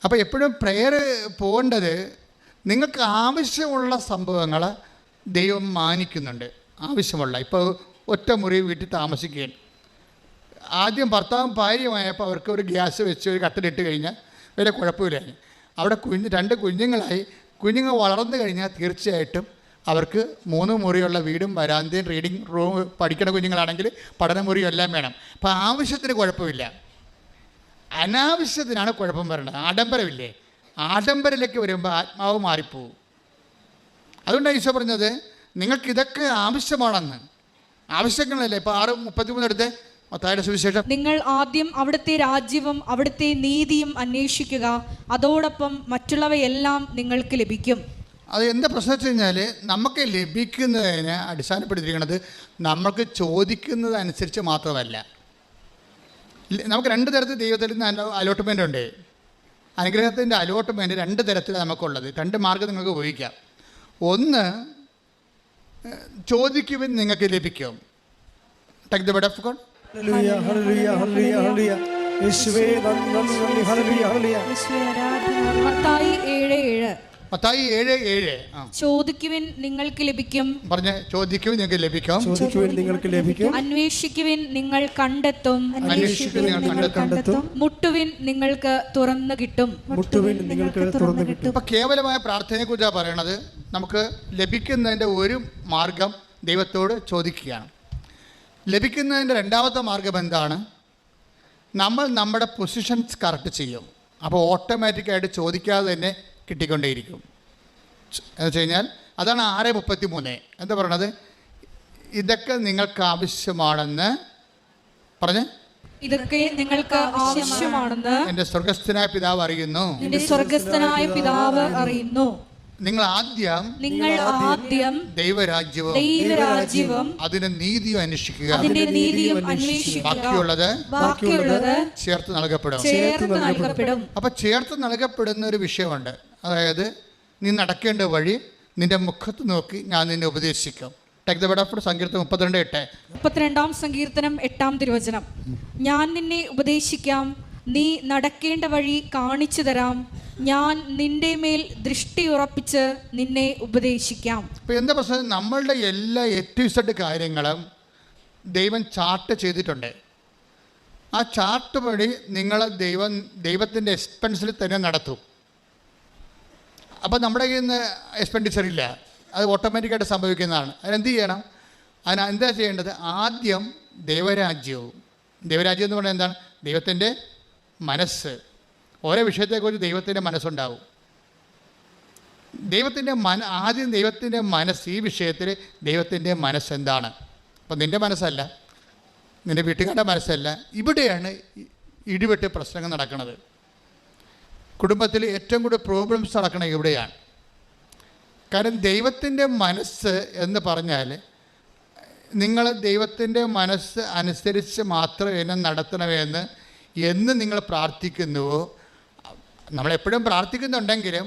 അപ്പോൾ എപ്പോഴും പ്രെയർ പോകേണ്ടത് നിങ്ങൾക്ക് ആവശ്യമുള്ള സംഭവങ്ങൾ ദൈവം മാനിക്കുന്നുണ്ട്. ആവശ്യമുള്ള, ഇപ്പോൾ ഒറ്റ മുറി വീട്ടിൽ താമസിക്കുകയാണ്. ആദ്യം ഭർത്താവും ഭാര്യയുമായപ്പോൾ അവർക്ക് ഒരു ഗ്യാസ് വെച്ച് ഒരു കട്ടിലിട്ട് കഴിഞ്ഞാൽ വലിയ കുഴപ്പമില്ലായിരുന്നു. അവിടെ രണ്ട് കുഞ്ഞുങ്ങളായി, കുഞ്ഞുങ്ങൾ വളർന്നു കഴിഞ്ഞാൽ തീർച്ചയായിട്ടും അവർക്ക് 3 മുറിയുള്ള വീടും വരാന്തയും റീഡിങ് റൂം, പഠിക്കുന്ന കുഞ്ഞുങ്ങളാണെങ്കിൽ പഠനമുറിയും എല്ലാം വേണം. അപ്പോൾ ആവശ്യത്തിന് കുഴപ്പമില്ല. അനാവശ്യത്തിനാണ് കുഴപ്പം വരേണ്ടത്. ആഡംബരമില്ലേ, ആഡംബരത്തിലേക്ക് വരുമ്പോൾ ആത്മാവ് മാറിപ്പോവും. അതുകൊണ്ടാണ് ഈശോ പറഞ്ഞത് നിങ്ങൾക്കിതൊക്കെ ആവശ്യമാണെന്ന്. ആവശ്യങ്ങളല്ലേ. ഇപ്പോൾ 6:33 എടുത്ത് മത്തായിയുടെ സുവിശേഷം, നിങ്ങൾ ആദ്യം അവിടുത്തെ രാജ്യവും അവിടുത്തെ നീതിയും അന്വേഷിക്കുക, അതോടൊപ്പം മറ്റുള്ളവയെല്ലാം നിങ്ങൾക്ക് ലഭിക്കും. അത് എന്താ പ്രശ്നം വെച്ച് കഴിഞ്ഞാൽ നമുക്ക് ലഭിക്കുന്നതിന് അടിസ്ഥാനപ്പെടുത്തിയിരിക്കുന്നത് നമുക്ക് ചോദിക്കുന്നതനുസരിച്ച് മാത്രമല്ല. നമുക്ക് 2 തരത്തിൽ ദൈവത്തിൽ നിന്ന് അലോട്ട്മെൻ്റ് ഉണ്ട്. അനുഗ്രഹത്തിൻ്റെ അലോട്ട്മെൻറ്റ് 2 തരത്തിൽ നമുക്കുള്ളത്. 2 മാർഗ്ഗം നിങ്ങൾക്ക് ഉപയോഗിക്കാം. ഒന്ന്, ചോദിക്കുവിൻ നിങ്ങൾക്ക് ലഭിക്കും. Take the word of God. Hallelujah hallelujah hallelujah hallelujah. യേശുവേ നന്ദി ഹല്ലേലൂയ ഹല്ലേലൂയ. മത്തായി 7:7. മത്തായി 7:7. ചോദിക്കുവിൻ നിങ്ങൾക്ക് ലഭിക്കും. പറഞ്ഞ ചോദിക്കുവിൻ നിങ്ങൾക്ക് ലഭിക്കും. ചോദിക്കുവിൻ നിങ്ങൾക്ക് ലഭിക്കും. അന്വേഷിക്കുവിൻ നിങ്ങൾ കണ്ടെത്തും. അന്വേഷിക്കുവിൻ നിങ്ങൾ കണ്ടെത്തും. മുട്ടുവിൻ നിങ്ങൾക്ക് തുറന്നു കിട്ടും. മുട്ടുവിൻ നിങ്ങൾക്ക് തുറന്നു കിട്ടും. ഇപ്പം കേവലമായ പ്രാർത്ഥനയെക്കുറിച്ചാണ് പറയണത്. നമുക്ക് ലഭിക്കുന്നതിൻ്റെ ഒരു മാർഗം ദൈവത്തോട് ചോദിക്കുകയാണ്. ലഭിക്കുന്നതിൻ്റെ 2ാമത്തെ മാർഗം എന്താണ്? നമ്മൾ നമ്മുടെ പൊസിഷൻസ് കറക്റ്റ് ചെയ്യും. അപ്പോൾ ഓട്ടോമാറ്റിക്കായിട്ട് ചോദിക്കാതെ തന്നെ കിട്ടിക്കൊണ്ടേയിരിക്കും. എന്ന് വെച്ച് കഴിഞ്ഞാൽ അതാണ് 6:33 എന്താ പറയണത്? ഇതൊക്കെ നിങ്ങൾക്ക് ആവശ്യമാണെന്ന് പറഞ്ഞ്, ഇതൊക്കെ നിങ്ങൾക്ക് ആവശ്യമാണെന്ന് എൻ്റെ സ്വർഗസ്ഥനായ പിതാവ് അറിയുന്നു. എന്റെ സ്വർഗസ്ഥനായ പിതാവ് അറിയുന്നു. നിങ്ങൾ ആദ്യം ദൈവരാജ്യവും അതിന്റെ നീതിയും അന്വേഷിക്കുക, ബാക്കിയുള്ളത് ചേർത്ത് നൽകപ്പെടും. അപ്പൊ ചേർത്ത് നൽകപ്പെടുന്ന ഒരു വിഷയമുണ്ട്. അതായത് നീ നടക്കേണ്ട വഴി നിന്റെ മുഖത്ത് നോക്കി ഞാൻ നിന്നെ ഉപദേശിക്കും. സങ്കീർത്തനം 32:8. സങ്കീർത്തനം 8-ാം തിരുവചനം. ഞാൻ നിന്നെ ഉപദേശിക്കാം, നീ നടക്കേണ്ട വഴി കാണിച്ചു തരാം, ഞാൻ നിന്റെ മേൽ ദൃഷ്ടി ഉറപ്പിച്ച് നിന്നെ ഉപദേശിക്കാം. ഇപ്പം എന്താ പ്രശ്നം? നമ്മളുടെ എല്ലാ A-Z കാര്യങ്ങളും ദൈവം ചാർട്ട് ചെയ്തിട്ടുണ്ട്. ആ ചാർട്ട് വഴി നിങ്ങളെ ദൈവത്തിൻ്റെ എക്സ്പെൻസിൽ തന്നെ നടത്തും. അപ്പോൾ നമ്മുടെ കയ്യിൽ നിന്ന് എക്സ്പെൻഡിച്ചർ ഇല്ല, അത് ഓട്ടോമാറ്റിക്കായിട്ട് സംഭവിക്കുന്നതാണ്. അതിനെന്ത് ചെയ്യണം? എന്താ ചെയ്യേണ്ടത്? ആദ്യം ദൈവരാജ്യം എന്ന് പറഞ്ഞാൽ എന്താണ്? ദൈവത്തിൻ്റെ മനസ്സ്. ഓരോ വിഷയത്തെക്കുറിച്ച് ദൈവത്തിൻ്റെ മനസ്സുണ്ടാവും. ആദ്യം ദൈവത്തിൻ്റെ മനസ്സ്, ഈ വിഷയത്തിൽ ദൈവത്തിൻ്റെ മനസ്സെന്താണ്? അപ്പം നിൻ്റെ മനസ്സല്ല, നിൻ്റെ വീട്ടുകാരുടെ മനസ്സല്ല. ഇവിടെയാണ് ഇടിവെട്ട് പ്രശ്നങ്ങൾ നടക്കുന്നത്. കുടുംബത്തിൽ ഏറ്റവും കൂടുതൽ പ്രോബ്ലംസ് നടക്കുന്നത് ഇവിടെയാണ്. കാരണം ദൈവത്തിൻ്റെ മനസ്സ് എന്ന് പറഞ്ഞാൽ നിങ്ങൾ ദൈവത്തിൻ്റെ മനസ്സ് അനുസരിച്ച് മാത്രം എന്നെ നടത്തണമെന്ന് എന്ന് നിങ്ങൾ പ്രാർത്ഥിക്കുന്നുവോ? നമ്മളെപ്പോഴും പ്രാർത്ഥിക്കുന്നുണ്ടെങ്കിലും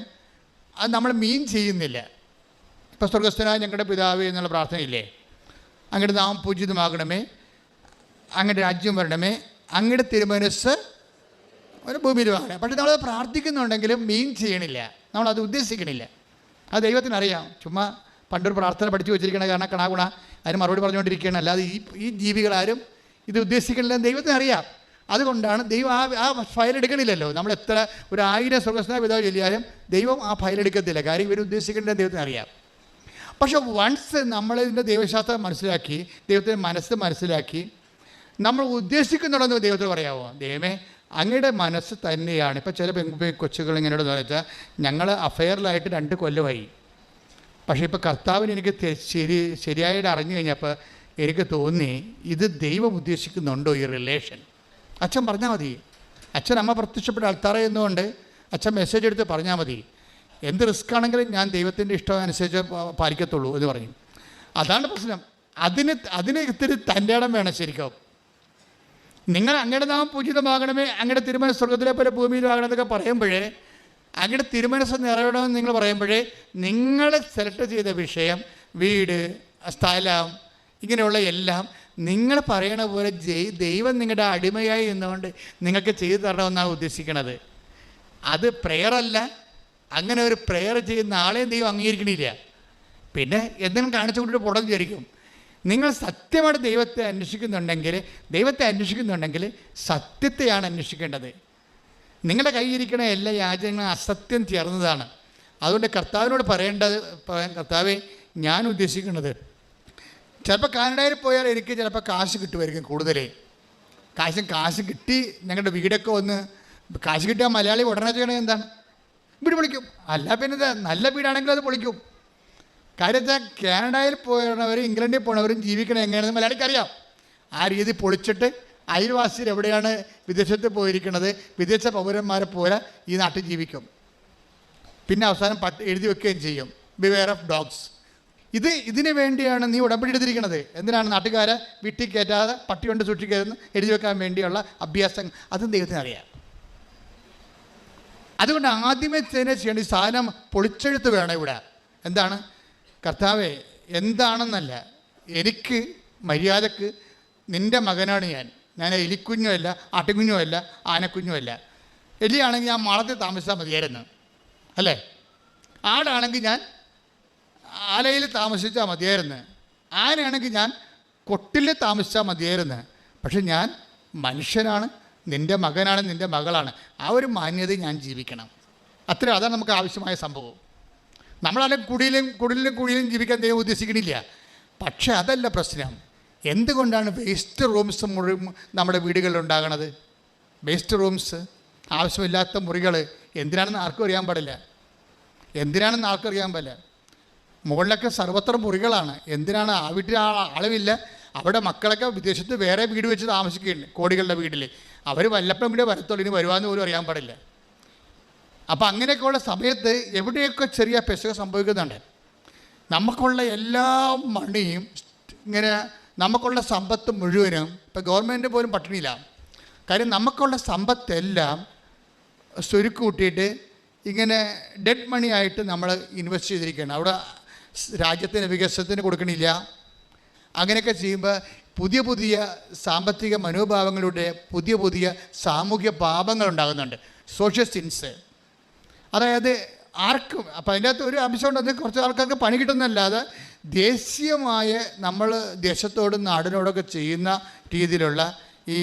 അത് നമ്മൾ മീൻ ചെയ്യുന്നില്ല. ഇപ്പോൾ സ്വർഗസ്ഥനായ ഞങ്ങളുടെ പിതാവേ എന്നുള്ള പ്രാർത്ഥനയില്ലേ? അങ്ങയുടെ നാമം പൂജിതമാകണമേ, അങ്ങയുടെ രാജ്യം വരണമേ, അങ്ങയുടെ തിരുമനസ്സ് ഒരു ഭൂമിയിലുമാകണം. പക്ഷേ നമ്മളത് പ്രാർത്ഥിക്കുന്നുണ്ടെങ്കിലും മീൻ ചെയ്യണില്ല, നമ്മളത് ഉദ്ദേശിക്കണില്ല. അത് ദൈവത്തിനറിയാം. ചുമ്മാ പണ്ടൊരു പ്രാർത്ഥന പഠിച്ചു വെച്ചിരിക്കണ കാരണം കണാകുണ അതിന് മറുപടി പറഞ്ഞുകൊണ്ടിരിക്കുകയാണ്. അല്ലാതെ ഈ ജീവികളാരും ഇത് ഉദ്ദേശിക്കണില്ല, ദൈവത്തിനറിയാം. അതുകൊണ്ടാണ് ദൈവം ആ ഫയൽ എടുക്കണില്ലല്ലോ. നമ്മൾ എത്ര 1000 സ്വർഗസ്ഥനായ പിതാവ് ചൊല്ലിയാലും ദൈവം ആ ഫയൽ എടുക്കത്തില്ല. കാര്യം ഇവർ ഉദ്ദേശിക്കേണ്ട ദൈവത്തിന് അറിയാം. പക്ഷെ വൺസ് നമ്മളിതിൻ്റെ ദൈവശാസ്ത്രം മനസ്സിലാക്കി, ദൈവത്തിൻ്റെ മനസ്സ് മനസ്സിലാക്കി, നമ്മൾ ഉദ്ദേശിക്കുന്നുണ്ടെന്ന് ദൈവത്തിന് പറയാമോ? ദൈവമേ അങ്ങയുടെ മനസ്സ് തന്നെയാണ്. ഇപ്പോൾ ചില കൊച്ചുകൾ ഇങ്ങനെയോട് വെച്ചാൽ ഞങ്ങൾ അഫെയറിലായിട്ട് 2 കൊല്ലമായി, പക്ഷേ ഇപ്പോൾ കർത്താവിന് എനിക്ക് ശരിയായിട്ട് അറിഞ്ഞു കഴിഞ്ഞപ്പോൾ എനിക്ക് തോന്നി ഇത് ദൈവം ഉദ്ദേശിക്കുന്നുണ്ടോ ഈ റിലേഷൻ. അച്ഛൻ പറഞ്ഞാൽ മതി. അച്ഛൻ അമ്മ പ്രത്യക്ഷപ്പെട്ട അൾത്താറ എന്നുകൊണ്ട് അച്ഛൻ മെസ്സേജ് എടുത്ത് പറഞ്ഞാൽ മതി. എന്ത് റിസ്ക് ആണെങ്കിലും ഞാൻ ദൈവത്തിൻ്റെ ഇഷ്ടം അനുസരിച്ച് പാലിക്കത്തുള്ളൂ എന്ന് പറഞ്ഞു. അതാണ് പ്രശ്നം. അതിന് ഇത്തിരി തൻ്റെ ഇടം വേണം ശരിക്കും. നിങ്ങൾ അങ്ങയുടെ നാമം പൂജിതമാകണമേ, അങ്ങയുടെ തിരുമനസ് സ്വർഗത്തിലെ പോലെ ഭൂമിയിലാകണമെന്നൊക്കെ പറയുമ്പോഴേ, അങ്ങയുടെ തിരുമനസ് നിറയണമെന്ന് നിങ്ങൾ പറയുമ്പോഴേ, നിങ്ങൾ സെലക്ട് ചെയ്ത വിഷയം, വീട്, സ്ഥലം, ഇങ്ങനെയുള്ള എല്ലാം നിങ്ങൾ പറയണ പോലെ ദൈവം നിങ്ങളുടെ അടിമയായി നിന്നുകൊണ്ട് നിങ്ങൾക്ക് ചെയ്തു തരണമെന്നാണ് ഉദ്ദേശിക്കണത്. അത് പ്രെയറല്ല. അങ്ങനെ ഒരു പ്രെയർ ചെയ്യുന്ന ആളെയും ദൈവം അംഗീകരിക്കണില്ല. പിന്നെ എന്തെങ്കിലും കാണിച്ചു കൊണ്ടിട്ട് പുറം വിചാരിക്കും. നിങ്ങൾ സത്യമായിട്ട് ദൈവത്തെ അന്വേഷിക്കുന്നുണ്ടെങ്കിൽ സത്യത്തെയാണ് അന്വേഷിക്കേണ്ടത്. നിങ്ങളുടെ കയ്യിരിക്കണ എല്ലാ യാചനകളും അസത്യം ചേർന്നതാണ്. അതുകൊണ്ട് കർത്താവിനോട് കർത്താവേ, ഞാൻ ഉദ്ദേശിക്കുന്നത് ചിലപ്പോൾ കാനഡയിൽ പോയാൽ എനിക്ക് ചിലപ്പോൾ കാശ് കിട്ടുമായിരിക്കും കൂടുതൽ. കാശ് കിട്ടി ഞങ്ങളുടെ വീടൊക്കെ ഒന്ന് കാശ് കിട്ടിയാൽ മലയാളി ഉടനെ ചെയ്യണത് എന്താണ്? വീട് പൊളിക്കും. അല്ല പിന്നെ നല്ല വീടാണെങ്കിൽ അത് പൊളിക്കും. കാര്യം വെച്ചാൽ കാനഡയിൽ പോയവരും ഇംഗ്ലണ്ടിൽ പോണവരും ജീവിക്കണം എങ്ങനെയാണെന്ന് മലയാളിക്ക് അറിയാം. ആ രീതി പൊളിച്ചിട്ട് അയൽവാസികൾ എവിടെയാണ് വിദേശത്ത് പോയിരിക്കുന്നത്, വിദേശ പൗരന്മാരെ പോലെ ഈ നാട്ടിൽ ജീവിക്കും. പിന്നെ അവസാനം എഴുതി വെക്കുകയും ചെയ്യും, ബിവെയർ ഓഫ് ഡോഗ്സ്. ഇതിനു വേണ്ടിയാണ് നീ ഉടമ്പടി എടുത്തിരിക്കുന്നത്. എന്തിനാണ്? നാട്ടുകാരെ വീട്ടിൽ കയറ്റാതെ പട്ടി കൊണ്ട് സൂക്ഷിക്കരുതെന്ന് എഴുതി വെക്കാൻ വേണ്ടിയുള്ള അഭ്യാസം. അതും ദൈവത്തിന് അറിയാം. അതുകൊണ്ട് ആദ്യമേ തന്നെ ചെയ്യേണ്ട ഈ സാധനം പൊളിച്ചെഴുത്ത് വേണം ഇവിടെ. എന്താണ്? കർത്താവേ, എന്താണെന്നല്ല, എനിക്ക് മര്യാദക്ക് നിൻ്റെ മകനാണ് ഞാൻ എലിക്കുഞ്ഞുമല്ല, ആട്ടിക്കുഞ്ഞുമല്ല, ആനക്കുഞ്ഞുമല്ല. എലിയാണെങ്കിൽ ഞാൻ മാളത്തിൽ താമസിച്ചാൽ മതിയായിരുന്നു, അല്ലേ? ആടാണെങ്കിൽ ഞാൻ ആലയിൽ താമസിച്ചാൽ മതിയായിരുന്നു, ആനയാണെങ്കിൽ ഞാൻ കൊട്ടിൽ താമസിച്ചാൽ മതിയായിരുന്നു. പക്ഷെ ഞാൻ മനുഷ്യനാണ്, നിൻ്റെ മകനാണ്, നിൻ്റെ മകളാണ്. ആ ഒരു മാന്യത ഞാൻ ജീവിക്കണം. അതാണ് നമുക്ക് ആവശ്യമായ സംഭവം. നമ്മളാണെങ്കിൽ കുടിലും ജീവിക്കാൻ ദൈവം ഉദ്ദേശിക്കണില്ല. പക്ഷെ അതല്ല പ്രശ്നം. എന്തുകൊണ്ടാണ് വേസ്റ്റ് റൂംസ് നമ്മുടെ വീടുകളിൽ ഉണ്ടാകണത്? വേസ്റ്റ് റൂംസ്, ആവശ്യമില്ലാത്ത മുറികൾ എന്തിനാണെന്ന് ആർക്കും അറിയാൻ പാടില്ല. മുകളിലൊക്കെ സർവത്ര മുറികളാണ്. എന്തിനാണ്? ആ വീട്ടിൽ ആളുമില്ല, അവിടെ മക്കളൊക്കെ വിദേശത്ത് വേറെ വീട് വെച്ച് താമസിക്കുന്നുണ്ട്, കോടികളുടെ വീട്ടിൽ. അവർ വല്ലപ്പോഴും ഇവിടെ വരത്തുള്ളൂ, ഇനി വരുവാന്ന് പോലും അറിയാൻ പാടില്ല. അപ്പോൾ അങ്ങനെയൊക്കെയുള്ള സമയത്ത് എവിടെയൊക്കെ ചെറിയ പെശക സംഭവിക്കുന്നുണ്ട്. നമുക്കുള്ള എല്ലാ മണിയും ഇങ്ങനെ, നമുക്കുള്ള സമ്പത്ത് മുഴുവനും ഇപ്പോൾ ഗവൺമെൻറ് പോലും പട്ടിണിയിലാണ്. കാര്യം നമുക്കുള്ള സമ്പത്തെല്ലാം സ്വരുക്ക് കൂട്ടിയിട്ട് ഇങ്ങനെ ഡെഡ് മണി ആയിട്ട് നമ്മൾ ഇൻവെസ്റ്റ് ചെയ്തിരിക്കുകയാണ്. അവിടെ രാജ്യത്തിന് വികസനത്തിന് കൊടുക്കണില്ല. അങ്ങനെയൊക്കെ ചെയ്യുമ്പോൾ പുതിയ സാമ്പത്തിക മനോഭാവങ്ങളുടെ പുതിയ സാമൂഹ്യ പാപങ്ങൾ ഉണ്ടാകുന്നുണ്ട്, സോഷ്യൽ സിൻസ്. അതായത് ആർക്കും, അപ്പം അതിൻ്റെ അകത്ത് ഒരു അംശമുണ്ട്, അത് കുറച്ച് ആൾക്കാർക്ക് പണി കിട്ടുന്നതല്ലാതെ ദേശീയമായ നമ്മൾ ദേശത്തോടും നാടിനോടൊക്കെ ചെയ്യുന്ന രീതിയിലുള്ള ഈ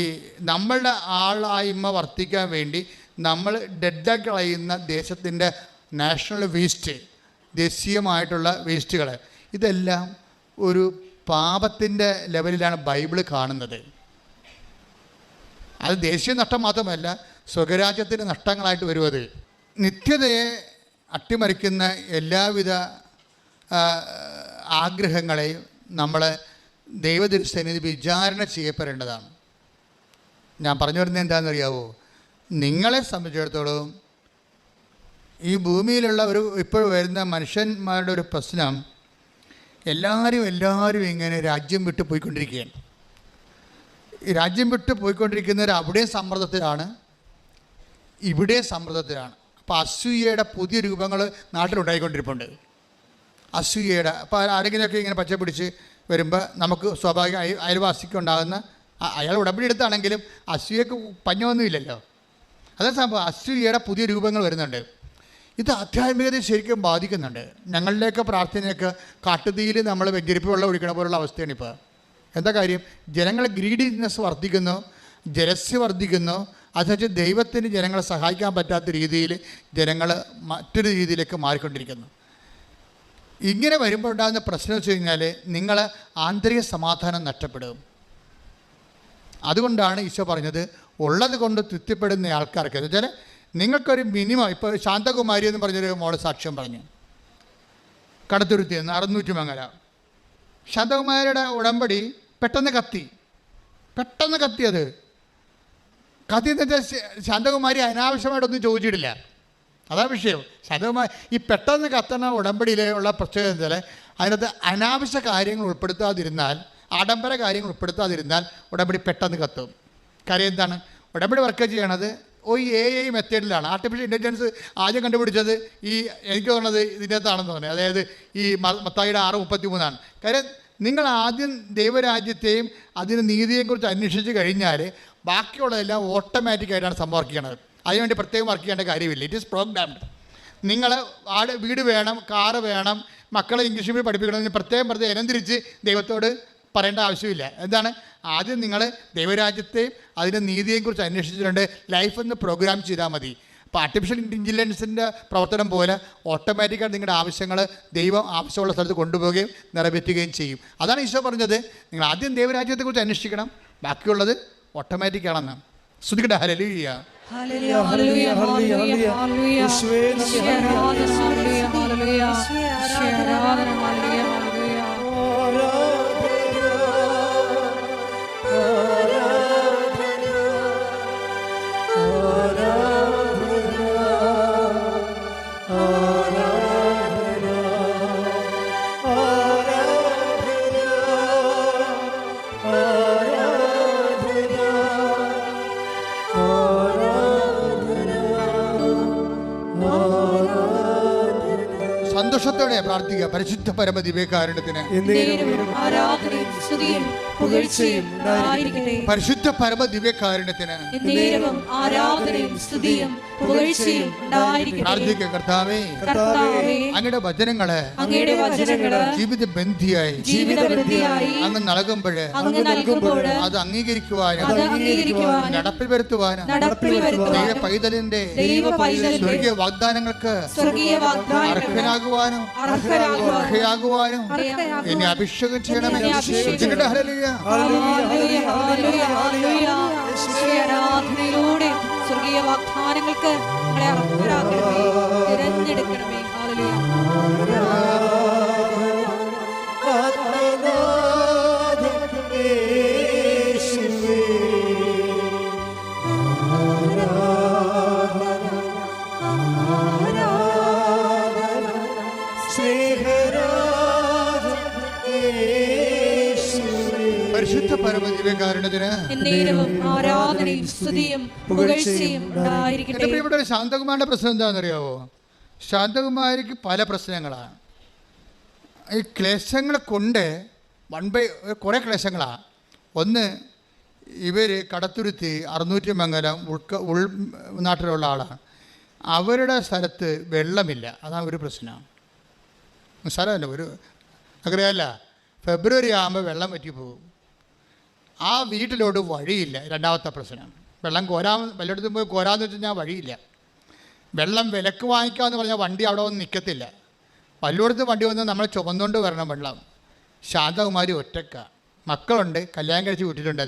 നമ്മളുടെ ആളായ്മ വർദ്ധിക്കാൻ വേണ്ടി നമ്മൾ ഡെഡാക്കി കളയുന്ന ദേശത്തിൻ്റെ നാഷണൽ വേസ്റ്റ്, ദേശീയമായിട്ടുള്ള വേസ്റ്റുകൾ, ഇതെല്ലാം ഒരു പാപത്തിൻ്റെ ലെവലിലാണ് ബൈബിൾ കാണുന്നത്. അത് ദേശീയ നഷ്ടം മാത്രമല്ല, സ്വകരാജ്യത്തിൻ്റെ നഷ്ടങ്ങളായിട്ട് വരുന്നത്. നിത്യതയെ അട്ടിമറിക്കുന്ന എല്ലാവിധ ആഗ്രഹങ്ങളെയും നമ്മൾ ദൈവദൃശ്യനിധി വിചാരണ ചെയ്യപ്പെടേണ്ടതാണ്. ഞാൻ പറഞ്ഞു വരുന്നത് എന്താണെന്നറിയാവോ? നിങ്ങളെ സംബന്ധിച്ചിടത്തോളം ഈ ഭൂമിയിലുള്ള ഇപ്പോൾ വരുന്ന മനുഷ്യന്മാരുടെ ഒരു പ്രശ്നം, എല്ലാവരും ഇങ്ങനെ രാജ്യം വിട്ട് പോയിക്കൊണ്ടിരിക്കുകയാണ്. ഈ രാജ്യം വിട്ട് പോയിക്കൊണ്ടിരിക്കുന്നവർ അവിടെയും സമ്മർദ്ദത്തിലാണ്, ഇവിടെയും സമ്മർദ്ദത്തിലാണ്. അപ്പോൾ അസൂയയുടെ പുതിയ രൂപങ്ങൾ നാട്ടിലുണ്ടായിക്കൊണ്ടിരിപ്പുണ്ട്. അസൂയയുടെ, അപ്പോൾ ആരെങ്കിലുമൊക്കെ ഇങ്ങനെ പച്ച പിടിച്ച് വരുമ്പോൾ നമുക്ക് സ്വാഭാവികമായി അയൽവാസിക്കുണ്ടാകുന്ന, അയാൾ ഉടമ്പടി എടുത്താണെങ്കിലും അസൂയക്ക് പഞ്ഞമൊന്നുമില്ലല്ലോ. അതേ സംഭവം, അസൂയയുടെ പുതിയ രൂപങ്ങൾ വരുന്നുണ്ട്. ഇത് ആധ്യാത്മികതയെ ശരിക്കും ബാധിക്കുന്നുണ്ട്. ഞങ്ങളുടെയൊക്കെ പ്രാർത്ഥനയൊക്കെ കാട്ടുതീയിൽ നമ്മൾ വെഞ്ചരിപ്പ് വെള്ളം ഒഴിക്കണ പോലുള്ള അവസ്ഥയാണ് ഇപ്പോൾ. എന്താ കാര്യം? ജനങ്ങൾ ഗ്രീഡിനെസ് വർദ്ധിക്കുന്നു, ജലസ്യ വർദ്ധിക്കുന്നു. അതുവെച്ച് ദൈവത്തിന് ജനങ്ങളെ സഹായിക്കാൻ പറ്റാത്ത രീതിയിൽ ജനങ്ങൾ മറ്റൊരു രീതിയിലേക്ക് മാറിക്കൊണ്ടിരിക്കുന്നു. ഇങ്ങനെ വരുമ്പോൾ ഉണ്ടാകുന്ന പ്രശ്നം വെച്ച് കഴിഞ്ഞാൽ നിങ്ങൾ ആന്തരിക സമാധാനം നഷ്ടപ്പെടും. അതുകൊണ്ടാണ് ഈശോ പറഞ്ഞത്, ഉള്ളത് കൊണ്ട് തൃപ്തിപ്പെടുന്ന ആൾക്കാർക്ക്, എന്ന് വെച്ചാൽ നിങ്ങൾക്കൊരു മിനിമം. ഇപ്പോൾ ശാന്തകുമാരി എന്ന് പറഞ്ഞൊരു മോള് സാക്ഷ്യം പറഞ്ഞു, കടത്തുരുത്തി എന്ന് 600 മംഗല. ശാന്തകുമാരിയുടെ ഉടമ്പടി പെട്ടെന്ന് കത്തിയത് എന്ന് വെച്ചാൽ ശാന്തകുമാരി അനാവശ്യമായിട്ടൊന്നും ചോദിച്ചിട്ടില്ല. അതാ വിഷയം. ശാന്തകുമാരി ഈ പെട്ടെന്ന് കത്തണ ഉടമ്പടിയിലുള്ള പ്രത്യേകത വെച്ചാൽ അതിനകത്ത് അനാവശ്യ കാര്യങ്ങൾ ഉൾപ്പെടുത്താതിരുന്നാൽ, ആഡംബര കാര്യങ്ങൾ ഉൾപ്പെടുത്താതിരുന്നാൽ ഉടമ്പടി പെട്ടെന്ന് കത്തും. കാര്യം എന്താണ്? ഉടമ്പടി വർക്ക് ചെയ്യണത് AI മെത്തേഡിലാണ്. ആർട്ടിഫിഷ്യൽ ഇൻ്റലിജൻസ് ആദ്യം കണ്ടുപിടിച്ചത് എനിക്ക് തോന്നുന്നത് ഇതിനകത്താണെന്ന് തോന്നുന്നത്. അതായത് ഈ മത്തായിയുടെ 6:33. കാര്യം നിങ്ങൾ ആദ്യം ദൈവരാജ്യത്തെയും അതിന് നീതിയെക്കുറിച്ച് അന്വേഷിച്ച് കഴിഞ്ഞാൽ ബാക്കിയുള്ളതെല്ലാം ഓട്ടോമാറ്റിക്കായിട്ടാണ് സംഭവിക്കുന്നത്. അതിനുവേണ്ടി പ്രത്യേകം വർക്ക് ചെയ്യേണ്ട കാര്യമില്ല. It is programmed. നിങ്ങൾ വീട് വേണം, കാറ് വേണം, മക്കളെ ഇംഗ്ലീഷ് മീഡിയം പഠിപ്പിക്കണമെന്ന് പ്രത്യേകം ഇനം തിരിച്ച് ദൈവത്തോട് പറയേണ്ട ആവശ്യമില്ല. എന്താണ്? ആദ്യം നിങ്ങൾ ദൈവരാജ്യത്തെയും അതിൻ്റെ നീതിയെക്കുറിച്ച് അന്വേഷിച്ചിട്ടുണ്ട്. ലൈഫ് ഒന്ന് പ്രോഗ്രാം ചെയ്താൽ മതി. അപ്പോൾ ആർട്ടിഫിഷ്യൽ ഇൻ്റലിജൻസിൻ്റെ പ്രവർത്തനം പോലെ ഓട്ടോമാറ്റിക്കായിട്ട് നിങ്ങളുടെ ആവശ്യങ്ങൾ ദൈവം ആവശ്യമുള്ള സ്ഥലത്ത് കൊണ്ടുപോവുകയും നിറവേറ്റുകയും ചെയ്യും. അതാണ് ഈശോ പറഞ്ഞത്, നിങ്ങൾ ആദ്യം ദൈവരാജ്യത്തെക്കുറിച്ച് അന്വേഷിക്കണം, ബാക്കിയുള്ളത് ഓട്ടോമാറ്റിക്കാണെന്ന്. ശ്രുതിക്കട്ടെ hallelujah. Hallelujah hallelujah hallelujah hallelujah യേശുവേ നന്ദി ഹല്ലേലൂയ ഹല്ലേലൂയ ആരാധന ഹല്ലേലൂയ സന്തോഷത്തോടെ പ്രാർത്ഥിക്കുക. പരിശുദ്ധ പരമ ദിവ്യകാരുണ്യത്തിന് പരിശുദ്ധ പരമ ദിവ്യകാരുണ്യത്തിന് പ്രാർത്ഥിക്കുക. കർത്താവേ, അങ്ങയുടെ വചനങ്ങള് ജീവിത ബന്ധിയായി അങ്ങ് നൽകുമ്പോഴ് അത് അംഗീകരിക്കുവാനും നടപ്പിൽ വരുത്തുവാനും ദൈവ പൈതലിന്റെ സ്വർഗീയ വാഗ്ദാനങ്ങൾക്ക് അർഹനാകുവാനും എന്നെ അഭിഷേകം ചെയ്യണമേ. ആരാധനയിലൂടെ സ്വർഗീയ വാഗ്ദാനങ്ങൾക്ക് നമ്മളെ അർഹരാക്കണമേ, തിരഞ്ഞെടുക്കണമേ. പരിശുദ്ധ പരമ ദിവ്യകാരുണ്യത്തിന് ആരാധനയും സ്തുതിയും പുകഴ്ചയും ഉണ്ടായിരിക്കട്ടെ. എൻ്റെ പ്രിയപ്പെട്ട ശാന്തകുമാരിയുടെ പ്രശ്നം എന്താണെന്നറിയാവോ? ശാന്തകുമാരിക്ക് പല പ്രശ്നങ്ങളാണ്. ഈ ക്ലേശങ്ങളെ കൊണ്ട് കുറേ ക്ലേശങ്ങളാണ്. ഒന്ന്, ഇവർ കടത്തുരുത്തി 600 മംഗലം ഉൾനാട്ടിലുള്ള ആളാണ്. അവരുടെ സ്ഥലത്ത് വെള്ളമില്ല, അതാണ് ഒരു പ്രശ്നം. സ്ഥലമല്ല, അറിയാമല്ല, ഫെബ്രുവരി ആകുമ്പോൾ വെള്ളം വറ്റിപ്പോകും. ആ വീട്ടിലോട്ട് വഴിയില്ല, രണ്ടാമത്തെ പ്രശ്നം. വല്ലയിടത്തും പോയി കോരാന്ന് വെച്ച് കഴിഞ്ഞാൽ വഴിയില്ല. വെള്ളം വിലക്ക് വാങ്ങിക്കാമെന്ന് പറഞ്ഞാൽ വണ്ടി അവിടെ വന്ന് നിൽക്കത്തില്ല. പലയിടത്തും വണ്ടി വന്ന് നമ്മൾ ചുമന്നുകൊണ്ട് വരണം വെള്ളം. ശാന്തകുമാരി ഒറ്റക്ക, മക്കളുണ്ട്, കല്യാണം കഴിച്ച് വിട്ടിട്ടുണ്ട്.